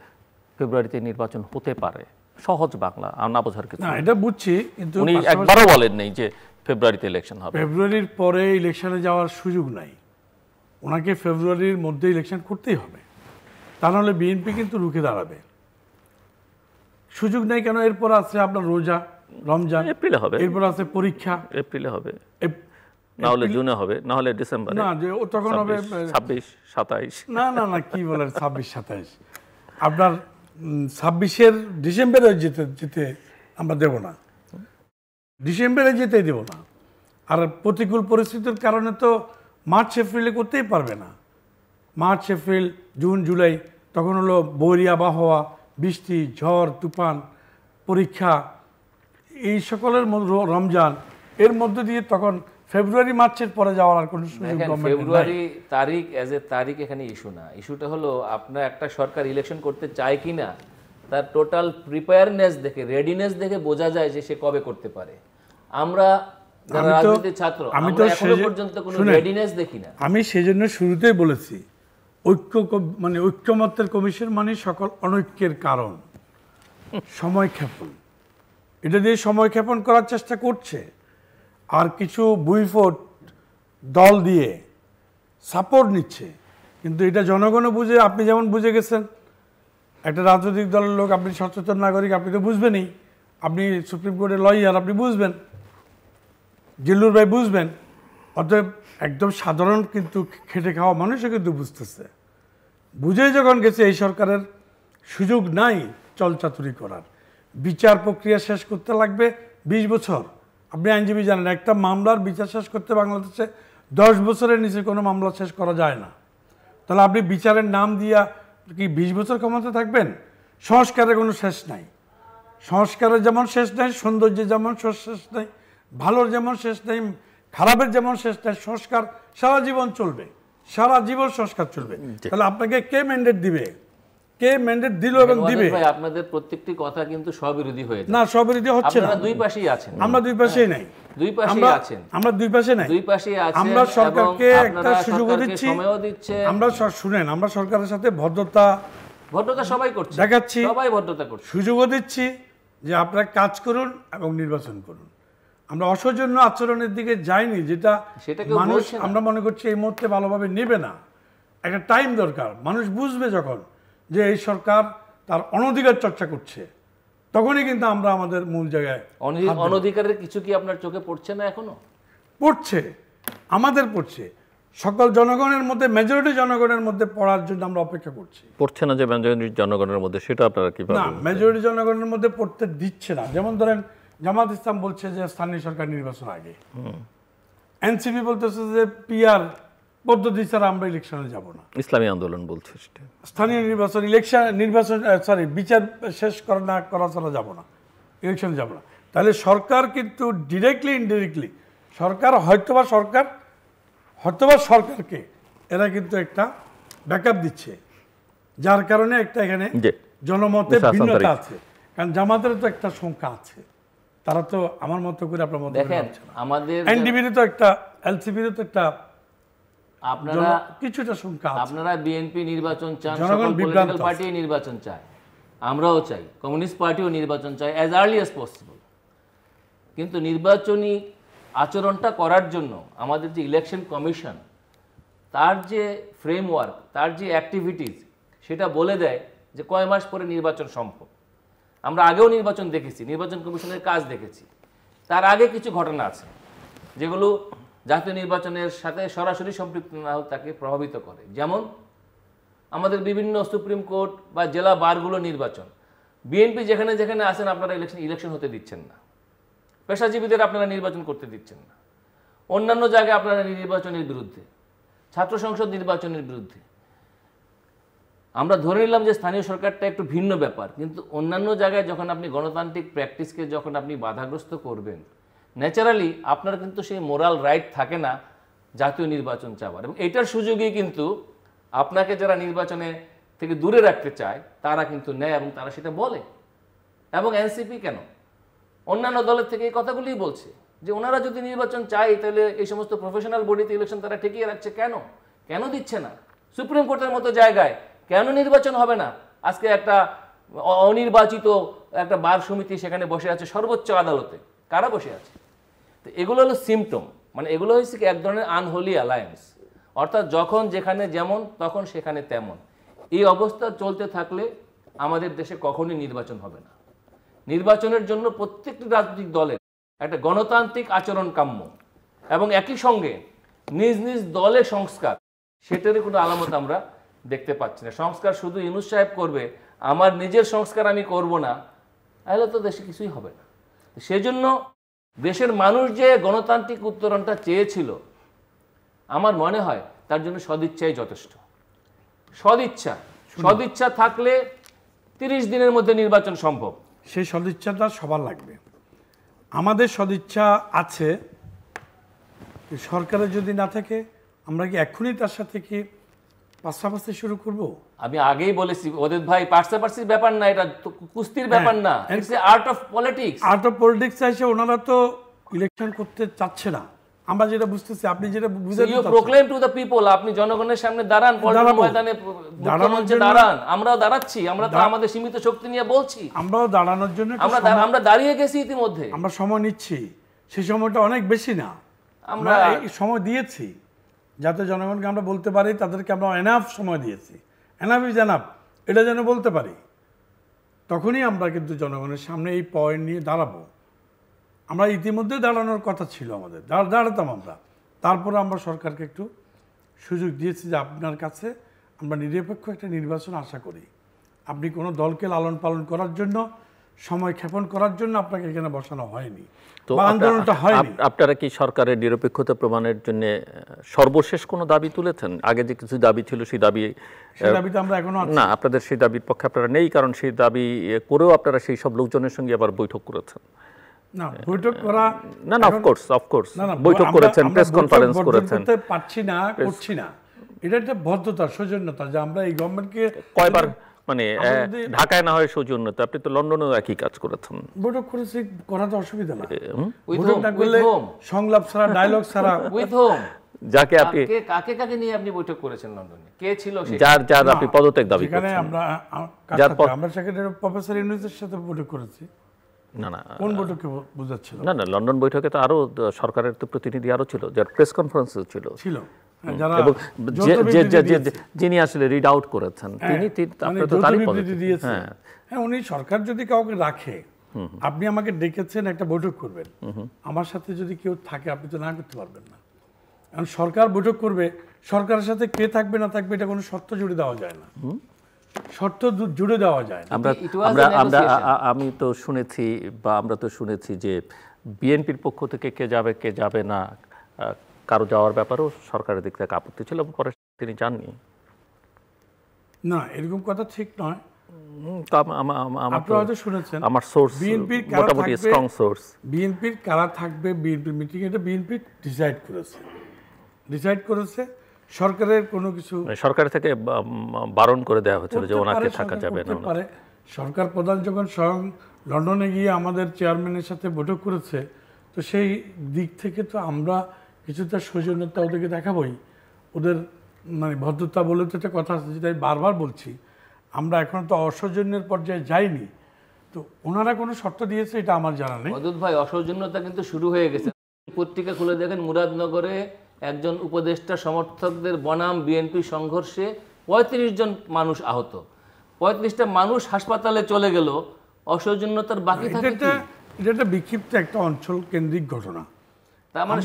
ফেব্রুয়ারিতে নির্বাচন হতে পারে। সহজ বাংলা, আর না বোঝার কিছু না, এটা বুঝছি, কিন্তু উনি একবারও বলেন নাই যে ফেব্রুয়ারিতে ইলেকশন হবে। ফেব্রুয়ারির পরে ইলেকশনে যাওয়ার সুযোগ নাই, ওনাকে ফেব্রুয়ারির মধ্যে ইলেকশন করতেই হবে, তা নাহলে বিএনপি কিন্তু রুখে দাঁড়াবে। সুযোগ নেই কেন? এরপর আছে আপনার রোজা, রমজান, এপ্রিলে হবে, এরপর আছে পরীক্ষা, এপ্রিলে হবে, না হলে জুনে হবে, না হলে ডিসেম্বরে, না যে তখন হবে 26, 27। না না না, কি বলেন 26, 27? আপনার 26-এর ডিসেম্বরে যেতে আমরা দেব না, ডিসেম্বরে যেতে দেব না। আর প্রতিকূল পরিস্থিতির কারণে তো মার্চ এপ্রিলে করতেই পারবে না। মার্চ এপ্রিল জুন জুলাই তখন হলো বৈরী আবহাওয়া, বৃষ্টি, ঝড়, তুফান, পরীক্ষা, এই সকলের রমজান, এর মধ্যে দিয়ে তখন ফেব্রুয়ারি মার্চের পরে যাওয়ার আর কোনো সুযোগ নেই। ফেব্রুয়ারি তারিখ এজ এ তারিখ এখানে ইস্যু না, ইস্যুটা হলো আপনার একটা সরকার ইলেকশন করতে চায় কিনা, তার টোটাল প্রিপেয়ারনেস দেখে, রেডিনেস দেখে বোঝা যায় যে সে কবে করতে পারে। আমরা যারা রাজনীতির ছাত্র, আমরা এখনো পর্যন্ত কোনো রেডিনেস দেখি না। আমি সেজন্য শুরুতেই বলেছি, ঐক্যমত্যের কমিশন মানে সকল অনৈক্যের কারণ সময় ক্ষেপণ। এটা দিয়ে সময় ক্ষেপণ করার চেষ্টা করছে, আর কিছু বুইফোট দল দিয়ে সাপোর্ট নিচ্ছে। কিন্তু এটা জনগণও বুঝে, আপনি যেমন বুঝে গেছেন, একটা রাজনৈতিক দলের লোক, আপনি সচেতন নাগরিক, আপনি তো বুঝবেনই, আপনি সুপ্রিম কোর্টের লয়ার, আপনি বুঝবেন, জিল্লুর ভাই বুঝবেন, অতএব একদম সাধারণ কিন্তু খেটে খাওয়া মানুষও কিন্তু বুঝতেছে, বুঝেই যখন গেছে এই সরকারের সুযোগ নাই চলচাতুরি করার। বিচার প্রক্রিয়া শেষ করতে লাগবে 20 বছর। আপনি আইনজীবী জানেন, একটা মামলার বিচার শেষ করতে বাংলাদেশে 10 বছরের নিচে কোনো মামলা শেষ করা যায় না। তাহলে আপনি বিচারের নাম দিয়া কি 20 বছর ক্ষমতা থাকবেন? সংস্কারের কোনো শেষ নাই, সংস্কারের যেমন শেষ নাই, সৌন্দর্যের যেমন শেষ নাই, ভালোর যেমন শেষ নাই, খারাপের যেমন শেষ নাই। সংস্কার সারা জীবন চলবে, সারা জীবন সংস্কার চলবে। তাহলে আপনাকে কে ম্যান্ডেট দিবে? কে ম্যান্ডেট দিল এবং দিবে? ভাই, আপনাদের প্রত্যেকটি কথা কিন্তু স্ববিরোধী হয়ে যায়। না, স্ববিরোধী হচ্ছে না, আপনারা দুই পাশেই আছেন। আমরা দুই পাশেই নাই, দুই পাশেই আছেন, আমরা দুই পাশে নাই, দুই পাশেই আছেন। আমরা সরকারকে একটা সুযোগ দিচ্ছি, সময়ও দিচ্ছে। আমরা শুনেন, আমরা সরকারের সাথে ভদ্রতা সবাই করছে, দেখাচ্ছি, সবাই ভদ্রতা করছে, সুযোগও দিচ্ছি যে আপনারা কাজ করুন এবং নির্বাচন করুন। আমরা অসৌজন্য আচরণের দিকে যাইনি, যেটা মানুষ আমরা মনে করছি এই মুহূর্তে ভালোভাবে নেবে না। একটা টাইম দরকার, মানুষ বুঝবে যখন যে এই সরকার তার অনধিকার চর্চা করছে, তখনই কিন্তু আমরা আমাদের মূল জায়গায়। অনধিকারের কিছু কি আপনার চোখে পড়ছে না? এখনো পড়ছে, আমাদের পড়ছে, সকল জনগণের মধ্যে, মেজরিটি জনগণের মধ্যে পড়ার জন্য আমরা অপেক্ষা করছি। পড়ছে না যে মেজরিটি জনগণের মধ্যে, সেটা আপনারা কি? না, মেজরিটি জনগণের মধ্যে পড়তে দিচ্ছে না। যেমন ধরেন জামাত ইসলাম বলছে যে স্থানীয় সরকার নির্বাচন আগে, এনসিপি বলতেছে যে পিআর পদ্ধতি ছাড়া আমরা ইলেকশনে যাব না, ইসলামী আন্দোলন বলছে সেটা স্থানীয় নির্বাচন বিচার শেষ না করা ছাড়া যাব না, ইলেকশনে যাব না। তাহলে সরকার কিন্তু ডিরেক্টলি ইনডিরেক্টলি সরকার হয়তোবা সরকারকে এরা কিন্তু একটা ব্যাকআপ দিচ্ছে, যার কারণে একটা এখানে জি। জনমতের মিস্টার হাসান ভিন্নতা তারিক। আছে। কারণ জামাতের তো একটা সংখ্যা আছে, তারা তো আমার মতো করে আপনার মতো করে দেখেন ভাবছে না। আমাদের এনডিবির তো একটা, এলসিবির তো একটা আপনারা কিছুটা সংখ্যা আছে। আপনারা বিএনপি নির্বাচন চান, জনগণ সকল বিভ্রান্ত পলিটিক্যাল আছে। পার্টি নির্বাচন চায়, আমরাও চাই, কমিউনিস্ট পার্টিও নির্বাচন চায় অ্যাজ আর্লি অ্যাজ পসিবল। কিন্তু নির্বাচনী আচরণটা করার জন্য আমাদের যে ইলেকশন কমিশন, তার যে ফ্রেমওয়ার্ক, তার যে অ্যাক্টিভিটিস, সেটা বলে দেয় যে কয় মাস পরে নির্বাচন সম্ভব। আমরা আগেও নির্বাচন দেখেছি, নির্বাচন কমিশনের কাজ দেখেছি। তার আগে কিছু ঘটনা আছে যেগুলো জাতীয় নির্বাচনের সাথে সরাসরি সম্পৃক্ত না হোক তাকে প্রভাবিত করে। যেমন আমাদের বিভিন্ন সুপ্রিম কোর্ট বা জেলা বারগুলো নির্বাচন, বিএনপি যেখানে যেখানে আসেন আপনারা ইলেকশন হতে দিচ্ছেন না, পেশাজীবীদের আপনারা নির্বাচন করতে দিচ্ছেন না, অন্যান্য জায়গায় আপনারা নির্বাচনের বিরুদ্ধে, ছাত্র সংসদ নির্বাচনের বিরুদ্ধে। আমরা ধরে নিলাম যে স্থানীয় সরকারটা একটু ভিন্ন ব্যাপার, কিন্তু অন্যান্য জায়গায় যখন আপনি গণতান্ত্রিক প্র্যাকটিসকে যখন আপনি বাধাগ্রস্ত করবেন, ন্যাচারালি আপনার কিন্তু সেই মোরাল রাইট থাকে না জাতীয় নির্বাচন চাওয়ার। এবং এটার সুযোগেই কিন্তু আপনাকে যারা নির্বাচনে থেকে দূরে রাখতে চায় তারা কিন্তু নেয় এবং তারা সেটা বলে। এবং এনসিপি কেন, অন্যান্য দলের থেকে এই কথাগুলিই বলছে যে ওনারা যদি নির্বাচন চায় তাহলে এই সমস্ত প্রফেশনাল বডিতে ইলেকশন তারা ঠেকিয়ে রাখছে, কেন দিচ্ছে না? সুপ্রিম কোর্টের মতো জায়গায় কেন নির্বাচন হবে না? আজকে একটা অনির্বাচিত একটা বার সমিতি সেখানে বসে আছে সর্বোচ্চ আদালতে, কারা বসে আছে? তো এগুলো হলো সিমটম, মানে এগুলো হচ্ছে কি এক ধরনের আনহোলি অ্যালায়েন্স, অর্থাৎ যখন যেখানে যেমন তখন সেখানে তেমন। এই অবস্থা চলতে থাকলে আমাদের দেশে কখনোই নির্বাচন হবে না। নির্বাচনের জন্য প্রত্যেকটি রাজনৈতিক দলের একটা গণতান্ত্রিক আচরণ কাম্য এবং একই সঙ্গে নিজ নিজ দলের সংস্কার, সেটারই কোনো আলামত আমরা দেখতে পাচ্ছি না। সংস্কার শুধু ইউনূস সাহেব করবে, আমার নিজের সংস্কার আমি করব না, তাহলে তো দেশে কিছুই হবে না। সেজন্য দেশের মানুষ যে গণতান্ত্রিক উত্তরণটা চেয়েছিল, আমার মনে হয় তার জন্য সদিচ্ছাই যথেষ্ট। সদিচ্ছা থাকলে 30 দিনের মধ্যে নির্বাচন সম্ভব। সেই সদিচ্ছাটা সবার লাগবে। আমাদের সদিচ্ছা আছে, সরকারের যদি না থাকে আমরা কি এক্ষুনি তার সাথে কি পাশাপাশি শুরু করব? আমি আগেই বলেছি ওদের ভাই, পার্সাপার্সির ব্যাপার না, এটা তো কুস্তির ব্যাপার না, it's a art of politics. Art of politics চাইছে, ওনারা তো ইলেকশন করতে চাচ্ছে না, আমরা যেটা বুঝতেছি, আপনি যেটা বুঝাতে you proclaim to the people, আপনি জনগণের সামনে দাঁড়ান, পলিটিক্যাল ময়দানে মুখ্যমন্ত্রী দাঁড়ান, আমরাও দাঁড়াচ্ছি, আমরা তো আমাদের সীমিত শক্তি নিয়ে বলছি, আমরাও দাঁড়ানোর জন্য আমরা দাঁড়িয়ে গেছি ইতিমধ্যে, আমরা সময় নিচ্ছি। সেই সময়টা অনেক বেশি না, আমরা এই সময় দিয়েছি যাতে জনগণকে আমরা বলতে পারি, তাদেরকে আমরা এনাফ সময় দিয়েছি, এনাফ ইজ এনাফ, এটা যেন বলতে পারি। তখনই আমরা কিন্তু জনগণের সামনে এই পয়েন্ট নিয়ে দাঁড়াবো। আমরা ইতিমধ্যে দাঁড়ানোর কথা ছিল আমাদের, দাঁড়াতাম আমরা। তারপরে আমরা সরকারকে একটু সুযোগ দিয়েছি যে আপনার কাছে আমরা নিরপেক্ষ একটা নির্বাচন আশা করি। আপনি কোনো দলকে লালন পালন করার জন্য, সময় ক্ষেপণ করার জন্য আপনাকে এখানে বসানো হয়নি, তো বা আন্দোলনটা হয়নি। আপনারা কি সরকারের নিরপেক্ষতা প্রমাণের জন্য সর্বশেষ কোনো দাবি তুলেছেন? আগে যে কিছু দাবি ছিল সেই দাবিতে আমরা এখনো না, আপনাদের সেই দাবির পক্ষে আপনারা নেই, কারণ সেই দাবি করেও আপনারা সেই সব লোকজনের সঙ্গে আবার বৈঠক করেছেন। না, বৈঠক করা না, অফকোর্স বৈঠক করেছেন, প্রেস কনফারেন্স করেছেন, পারছি না, করছি না। এটা একটা ভদ্রতা, সৌজন্যতা যে আমরা এই গভর্নমেন্টকে কয়বার, মানে ঢাকায় না হয় সৌজন্যতা, আপনি তো লন্ডনেও একই কাজ করেছেন। বৈঠক করেছি, করাতে অসুবিধা না। উইথ বৈঠক না করলে সংলাপ ছাড়া, ডায়লগ ছাড়া, উইথ হোম, যাকে আপনি কাকে নিয়ে আপনি বৈঠক করেছেন লন্ডনে? কে ছিল সে? যার আপনি পদত্যাগ দাবি যেখানে করছেন? আমরা সেক্রেটারি প্রফেসর ইউনূসের সাথে বৈঠক করেছি। না, কোন বৈঠকে বুঝাচ্ছিল? না, লন্ডন বৈঠকে তো আরো সরকারের তো প্রতিনিধি আরো ছিল, যার প্রেস কনফারেন্স ছিল, যারা এবং যিনি আসলে রিড আউট করেছেন, তিনি আপনি তো তারই পদত্যাগ দিয়েছেন। হ্যাঁ, উনি সরকার যদি কাউকে রাখে, আপনি আমাকে ডেকেছেন একটা বৈঠক করবেন, আমার সাথে যদি কেউ থাকে আপনি তো না করতে পারবেন না। কারণ সরকার বৈঠক করবে, সরকারের সাথে কে থাকবে না থাকবে এটা কোনো শর্ত জুড়ে দেওয়া যায় না, শর্ত জুড়ে দেওয়া যায় না। আমি তো শুনেছি, বা আমরা তো শুনেছি যে বিএনপির পক্ষ থেকে কে যাবে না, কারো যাওয়ার ব্যাপারেও সরকারের দিক থেকে আপত্তি ছিল, পরে তিনি যাননি। না, এরকম কথা ঠিক নয়। তো আপনারা হয়তো শুনেছেন আমার সোর্স বিএনপির মোটামুটি স্ট্রং সোর্স। বিএনপির কারা থাকবে বিএনপির মিটিং, এটা বিএনপি ডিসাইড করেছে। সরকারের কোনো কিছু সরকার থেকে বারণ করে দেওয়া হয়েছিল যে ওনাকে থাকা যাবে না। পারে সরকার প্রধান যখন স্বয়ং লন্ডনে গিয়ে আমাদের চেয়ারম্যানের সাথে বৈঠক করেছে, তো সেই দিক থেকে তো আমরা কিছুটা সৌজন্যতা ওদেরকে দেখাবই। ওদের মানে ভদ্রতা বলে তো একটা কথা আছে, যেটা আমি বারবার বলছি, আমরা এখন তো অসৌজন্যের পর্যায়ে যাইনি। তো ওনারা কোনো শর্ত দিয়েছে এটা আমার জানা নেই। অদ্ভুত ভাই, অসৌজন্যতা কিন্তু শুরু হয়ে গেছে। পত্রিকা খুলে দেখেন, মুরাদনগরে একজন উপদেষ্টা সমর্থকদের বনাম বিএনপি সংঘর্ষে ৩৫ জন মানুষ আহত, ৩৫টা মানুষ হাসপাতালে চলে গেল। অসৌজন্যতার বাকি থাকে কি? এটা একটা বিক্ষিপ্ত একটা অঞ্চল কেন্দ্রিক ঘটনা। তার মানে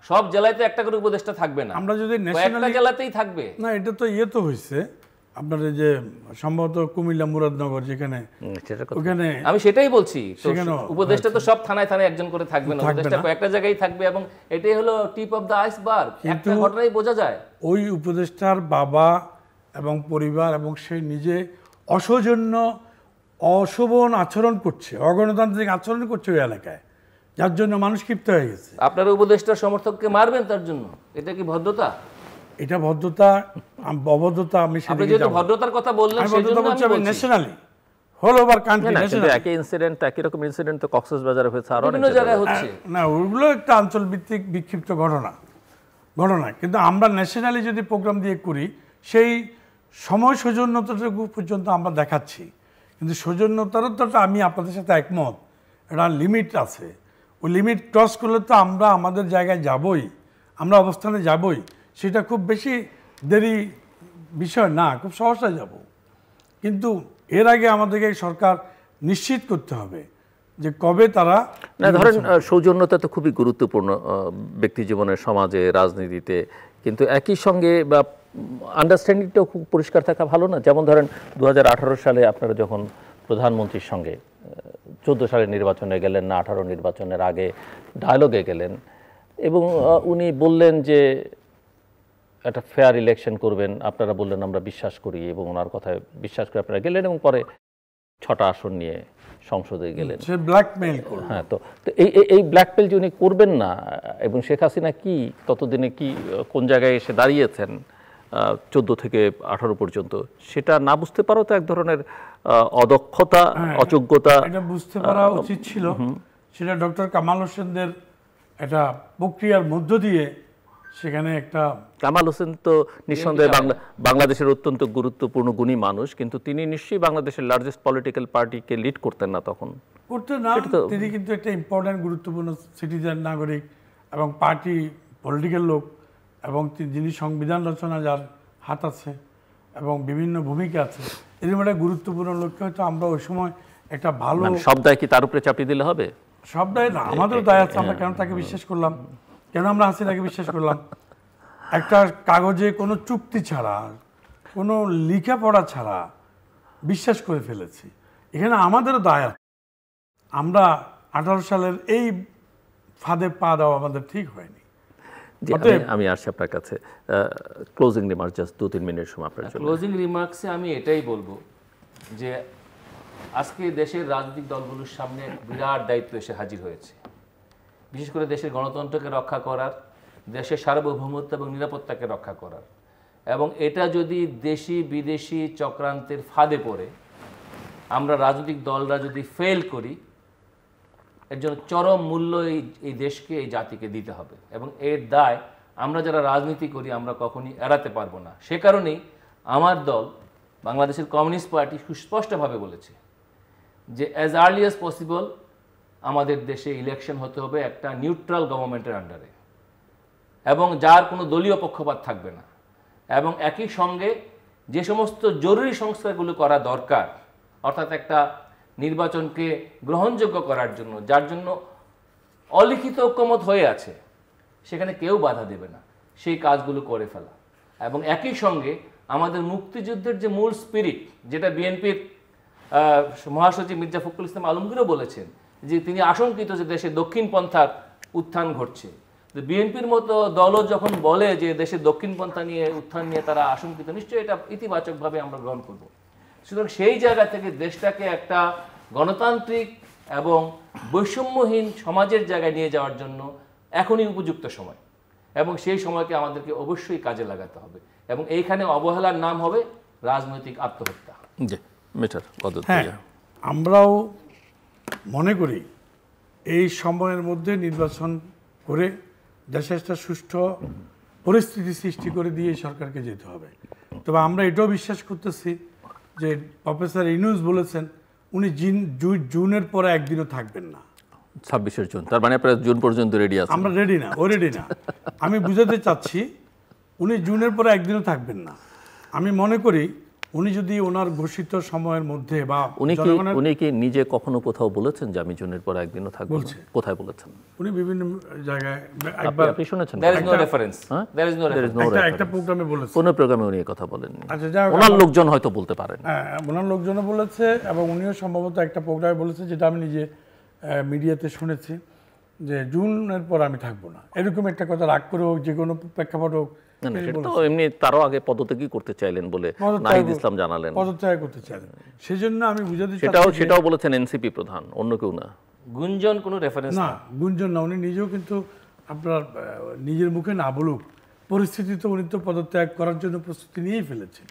সব জেলায় তো একটা করে উপদেষ্টা থাকবে না, আমরা যদি একটা জেলাতেই থাকবে না। এটা তো তো হয়েছে আপনার যে সম্ভবত কুমিল্লা মুরাদনগর, যেখানে ওখানে আমি সেটাই বলছি, উপদেষ্টা তো সব থানায় থানায় একজন করে থাকবে না, উপদেষ্টা কয়েকটা জায়গায় থাকবে। এবং এটাই হলো টিপ অফ দ্য আইসবার্গ, একটা ঘটনাই বোঝা যায়। ওই উপদেষ্টার বাবা এবং পরিবার এবং সে নিজে অসৌজন্য অশোভন আচরণ করছে, অগণতান্ত্রিক আচরণ করছে ওই এলাকায়, যার জন্য মানুষ ক্ষিপ্ত হয়ে গেছে। আপনারা উপদেষ্টার সমর্থককে মারবেন তার জন্য? এটা কি ভদ্রতা? এটা ভদ্রতা অভদ্রতা আমি যেহেতু ভদ্রতার কথা বললেন, ন্যাশনালি হল ওভার কান্ট্রি একই ইনসিডেন্ট, একই রকম ইনসিডেন্ট তো কক্সবাজারে হয়েছে, আরো বিভিন্ন জায়গায় হচ্ছে না। ওগুলো একটা অঞ্চলভিত্তিক বিক্ষিপ্ত ঘটনা। কিন্তু আমরা ন্যাশনালি যদি প্রোগ্রাম দিয়ে করি, সেই সময় সৌজন্যতাটুকু পর্যন্ত আমরা দেখাচ্ছি। কিন্তু সৌজন্যতারও তো আমি আপনাদের সাথে একমত, একটা লিমিট আছে। ওই লিমিট ক্রস করলে তো আমরা আমাদের জায়গায় যাবই, আমরা অবস্থানে যাবই। সেটা খুব বেশি দেরি বিষয় না, খুব সহজে যাব। কিন্তু এর আগে আমাদেরকে সরকার নিশ্চিত করতে হবে যে কবে তারা না। ধরেন সৌজন্যতা তো খুবই গুরুত্বপূর্ণ ব্যক্তি জীবনে, সমাজে, রাজনীতিতে, কিন্তু একই সঙ্গে বা আন্ডারস্ট্যান্ডিংটাও খুব পরিষ্কার থাকা ভালো না? যেমন ধরেন 2018 সালে আপনারা যখন প্রধানমন্ত্রীর সঙ্গে 14 সালে নির্বাচনে গেলেন না, 18 নির্বাচনের আগে ডায়ালগে গেলেন এবং উনি বললেন যে একটা ফেয়ার ইলেকশন করবেন, আপনারা বললেন আমরা বিশ্বাস করি, এবং ওনার কথায় বিশ্বাস করে আপনারা গেলেন এবং পরে 6টা আসন নিয়ে সংসদে গেলেন। সে ব্ল্যাকমেইল করল। হ্যাঁ, তো এই ব্ল্যাকমেইল যে উনি করবেন না, এবং শেখ হাসিনা কি ততদিনে কি কোন জায়গায় এসে দাঁড়িয়েছেন 14 থেকে 18 পর্যন্ত, সেটা না বুঝতে পারো তো এক ধরনের অদক্ষতা, অযোগ্যতা। এটা বুঝতে পারা উচিত ছিল। সেটা ডক্টর কামাল হোসেনদের একটা প্রক্রিয়ার মধ্য দিয়ে সেখানে একটা। কামাল হোসেন তো নিঃসন্দেহে বাংলাদেশের অত্যন্ত গুরুত্বপূর্ণ গুণী মানুষ, কিন্তু তিনি নিশ্চয়ই বাংলাদেশের লার্জেস্ট পলিটিক্যাল পার্টিকে লিড করতেন না তখন। করতেন না, তিনি কিন্তু একটা ইম্পর্ট্যান্ট গুরুত্বপূর্ণ সিটিজেন, নাগরিক এবং পার্টি পলিটিক্যাল লোক, এবং যিনি সংবিধান রচনা যার হাত আছে এবং বিভিন্ন ভূমিকা আছে, এরকম একটা গুরুত্বপূর্ণ লোককে হয়তো আমরা ওই সময় একটা ভালো। সব দায় কি তার উপরে চাপিয়ে দিলে হবে? সব দায় না, আমাদেরও দায় আছে। আমরা কেন তাকে বিশ্বাস করলাম, কেন আমরা হাসিনাকে বিশ্বাস করলাম? একটা কাগজে কোনো চুক্তি ছাড়া, কোনো লেখাপড়া ছাড়া বিশ্বাস করে ফেলেছি। এখানে আমাদেরও দায় আছে। আমরা 18 সালের এই ফাঁদে পা দেওয়া আমাদের ঠিক হয়নি। আমি আসছি আপনার কাছে, ক্লোজিং রিমার্ক, জাস্ট 2-3 মিনিট সময় আপনার জন্য। ক্লোজিং রিমার্কসে আমি এটাই বলবো যে আজকে দেশের রাজনৈতিক দলগুলোর সামনে বিরাট দায়িত্ব এসে হাজির হয়েছে, বিশেষ করে দেশের গণতন্ত্রকে রক্ষা করার, দেশের সার্বভৌমত্ব এবং নিরাপত্তাকে রক্ষা করার। এবং এটা যদি দেশি বিদেশি চক্রান্তের ফাঁদে পড়ে আমরা রাজনৈতিক দলরা যদি ফেল করি, এর জন্য চরম মূল্য এই দেশকে, এই জাতিকে দিতে হবে। এবং এর দায় আমরা যারা রাজনীতি করি আমরা কখনই এড়াতে পারবো না। সে কারণেই আমার দল বাংলাদেশের কমিউনিস্ট পার্টি সুস্পষ্টভাবে বলেছে যে অ্যাজ আর্লি অ্যাজ পসিবল আমাদের দেশে ইলেকশন হতে হবে একটা নিউট্রাল গভর্নমেন্টের আন্ডারে, এবং যার কোনো দলীয় পক্ষপাত থাকবে না। এবং একই সঙ্গে যে সমস্ত জরুরি সংস্কারগুলো করা দরকার, অর্থাৎ একটা নির্বাচনকে গ্রহণযোগ্য করার জন্য, যার জন্য অলিখিত ঐক্যমত হয়ে আছে, সেখানে কেউ বাধা দেবে না, সেই কাজগুলো করে ফেলা। এবং একই সঙ্গে আমাদের মুক্তিযুদ্ধের যে মূল স্পিরিট, যেটা বিএনপির মহাসচিব মির্জা ফখরুল ইসলাম আলমগীরও বলেছেন যে তিনি আশঙ্কিত যে দেশে দক্ষিণ পন্থার উত্থান ঘটছে। তো বিএনপির মতো দলও যখন বলে যে দেশে দক্ষিণ পন্থা নিয়ে উত্থান নিয়ে তারা আশঙ্কিত, নিশ্চয়ই এটা ইতিবাচকভাবে আমরা গ্রহণ করব। সুতরাং সেই জায়গা থেকে দেশটাকে একটা গণতান্ত্রিক এবং বৈষম্যহীন সমাজের জায়গায় নিয়ে যাওয়ার জন্য এখনই উপযুক্ত সময়, এবং সেই সময়কে আমাদেরকে অবশ্যই কাজে লাগাতে হবে, এবং এইখানে অবহেলার নাম হবে রাজনৈতিক আত্মহত্যা। জি মিস্টার পদ্ধতি। হ্যাঁ, আমরাও মনে করি এই সময়ের মধ্যে নির্বাচন করে দেশে একটা সুষ্ঠু পরিস্থিতি সৃষ্টি করে দিয়ে সরকারকে যেতে হবে। তবে আমরা এটাও বিশ্বাস করতেছি যে প্রফেসর ইউনূস বলেছেন উনি জুনের পরে একদিনও থাকবেন না। 26 জুন, তার মানে আপনারা জুন পর্যন্ত রেডি আছেন? আমরা রেডি না, ও রেডি না। আমি বুঝাতে চাচ্ছি উনি জুনের পরে একদিনও থাকবেন না। আমি মনে করি উনি যদি ওনার ঘোষিত সময়ের মধ্যে বা উনি কি নিজে কখনো কোথাও বলেছেন যে আমি জুনের পর একদিনও থাকবো? কোথায় বলেছেন? উনি বিভিন্ন জায়গায় আপনি শুনেছেন? There is no reference. There is no reference. একটা প্রোগ্রামে বলেছে। কোন প্রোগ্রামে উনি এই কথা বলেননি? আচ্ছা, যাই হোক, ওনার লোকজন হয়তো বলতে পারেন। হ্যাঁ, ওনার লোকজনও বলেছে এবং উনিও সম্ভবত একটা প্রোগ্রামে বলেছে, যেটা আমি নিজে মিডিয়াতে শুনেছি, যে জুনের পর আমি থাকবো না, এরকম একটা কথা রাগ করে হোক, যে কোনো প্রেক্ষাপট হোক। সেটা তো এমনি তারও আগে পদত্যাগই করতে চাইলেন বলে নাহিদ ইসলাম জানালেন, পদত্যাগ করতে চাইলেন। সেই জন্য আমি বুঝাতে সেটাও বলেছেন এনসিপি প্রধান, অন্য কেউ না। গুঞ্জন কোনো রেফারেন্স না, গুঞ্জন না, উনি নিজেও কিন্তু আপনার নিজের মুখে না বলুক, পরিস্থিতি তো উনি তো পদত্যাগ করার জন্য প্রস্তুতি নিয়েই ফেলেছেন।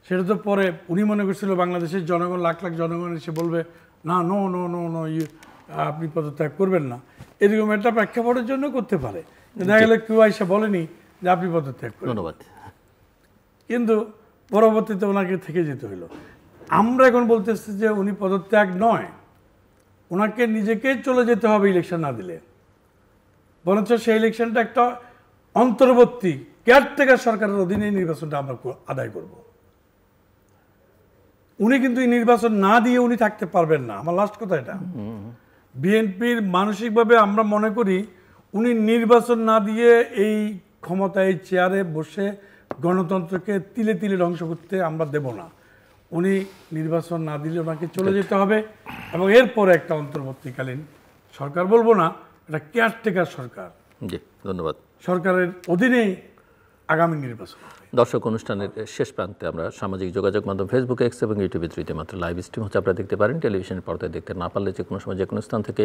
সেটা তো পরে উনি মনে করছিল বাংলাদেশের জনগণ, লাখ লাখ জনগণ এসে বলবে না, নো নো নো নো, আপনি পদত্যাগ করবেন না, এরকম একটা প্রেক্ষাপটের জন্য করতে পারে। দেখা গেলে কেউ এসে বলেনি যে আপনি পদত্যাগ করেন। ধন্যবাদ। কিন্তু পরবর্তীতে ওনাকে থেকে যেতে হলো। আমরা এখন বলতেছি যে উনি পদত্যাগ নয়, ওনাকে নিজেকেই চলে যেতে হবে ইলেকশন না দিলে, বরঞ্চ সেই ইলেকশনটা একটা অন্তর্বর্তী কেয়ারটেকার সরকারের অধীনে নির্বাচনটা আমরা আদায় করব। উনি কিন্তু এই নির্বাচন না দিয়ে উনি থাকতে পারবেন না। আমার লাস্ট কথা এটা, বিএনপির মানসিকভাবে আমরা মনে করি উনি নির্বাচন না দিয়ে এই ক্ষমতায় চেয়ারে বসে গণতন্ত্রকে তিলে তিলে ধ্বংস করতে আমরা দেব না। উনি নির্বাচন না দিলে ওনাকে চলে যেতে হবে, এবং এরপরে একটা অন্তর্বর্তীকালীন সরকার, বলবো না, এটা কেয়ারটেকার সরকার, জি ধন্যবাদ, সরকারের অধীনেই আগামী নির্বাচন। দর্শক, অনুষ্ঠানের শেষ প্রান্তে আমরা সামাজিক যোগাযোগ মাধ্যম ফেসবুক, এক্স এবং ইউটিউবে তৃতীয়মাত্র লাইভ স্ট্রিম হচ্ছে, আপনারা দেখতে পারেন। টেলিভিশনের পর্দায় দেখতে না পারলে যে কোনো সময় যে কোনো স্থান থেকে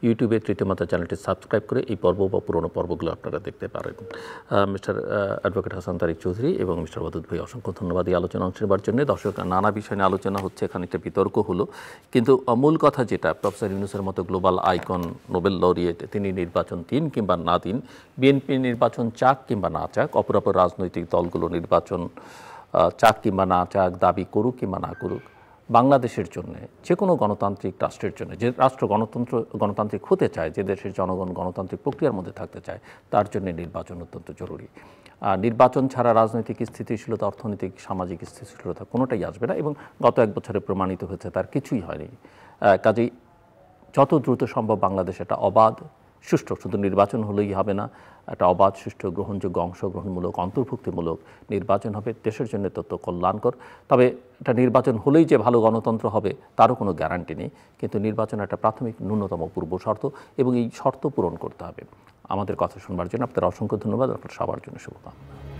ইউটিউবে তৃতীয়মাত্রা চ্যানেলটি সাবস্ক্রাইব করে এই পর্ব বা পুরনো পর্বগুলো আপনারা দেখতে পারেন। মিস্টার অ্যাডভোকেট হাসান তারিক চৌধুরী এবং মিস্টার ওয়াদুদ ভাই, অসংখ্য ধন্যবাদ এই আলোচনা অংশ নেবার জন্য। দর্শক, নানা বিষয় নিয়ে আলোচনা হচ্ছে, এখানে একটা বিতর্ক হলো, কিন্তু মূল কথা যেটা, প্রফেসর ইউনূসের মতো গ্লোবাল আইকন, নোবেল লরিয়েট, তিনি নির্বাচন দিন কিংবা না দিন, বিএনপি নির্বাচন চাক কিংবা না চাক, অপরাপর রাজনৈতিক দলগুলো নির্বাচন চাক কিংবা না চাক, দাবি করুক কিংবা না করুক, বাংলাদেশের জন্য, যে কোনো গণতান্ত্রিক রাষ্ট্রের জন্য, যে রাষ্ট্র গণতান্ত্রিক হতে চায়, যে দেশের জনগণ গণতান্ত্রিক প্রক্রিয়ার মধ্যে থাকতে চায়, তার জন্য নির্বাচন অত্যন্ত জরুরি। নির্বাচন ছাড়া রাজনৈতিক স্থিতিশীলতা, অর্থনৈতিক, সামাজিক স্থিতিশীলতা কোনোটাই আসবে না, এবং গত এক বছরে প্রমাণিত হয়েছে তার কিছুই হয়নি। কাজেই যত দ্রুত সম্ভব বাংলাদেশ একটা অবাধ, সুষ্ঠু, শুধু নির্বাচন হলেই হবে না, একটা অবাধ, সুষ্ঠু, গ্রহণযোগ্য, অংশগ্রহণমূলক, অন্তর্ভুক্তিমূলক নির্বাচন হবে, দেশের জন্য তত কল্যাণকর। তবে এটা নির্বাচন হলেই যে ভালো গণতন্ত্র হবে তারও কোনো গ্যারান্টি নেই, কিন্তু নির্বাচন একটা প্রাথমিক ন্যূনতম পূর্ব শর্ত, এবং এই শর্ত পূরণ করতে হবে। আমাদের কথা শুনবার জন্য আপনাদের অসংখ্য ধন্যবাদ, আপনার সবার জন্য শুভকামনা।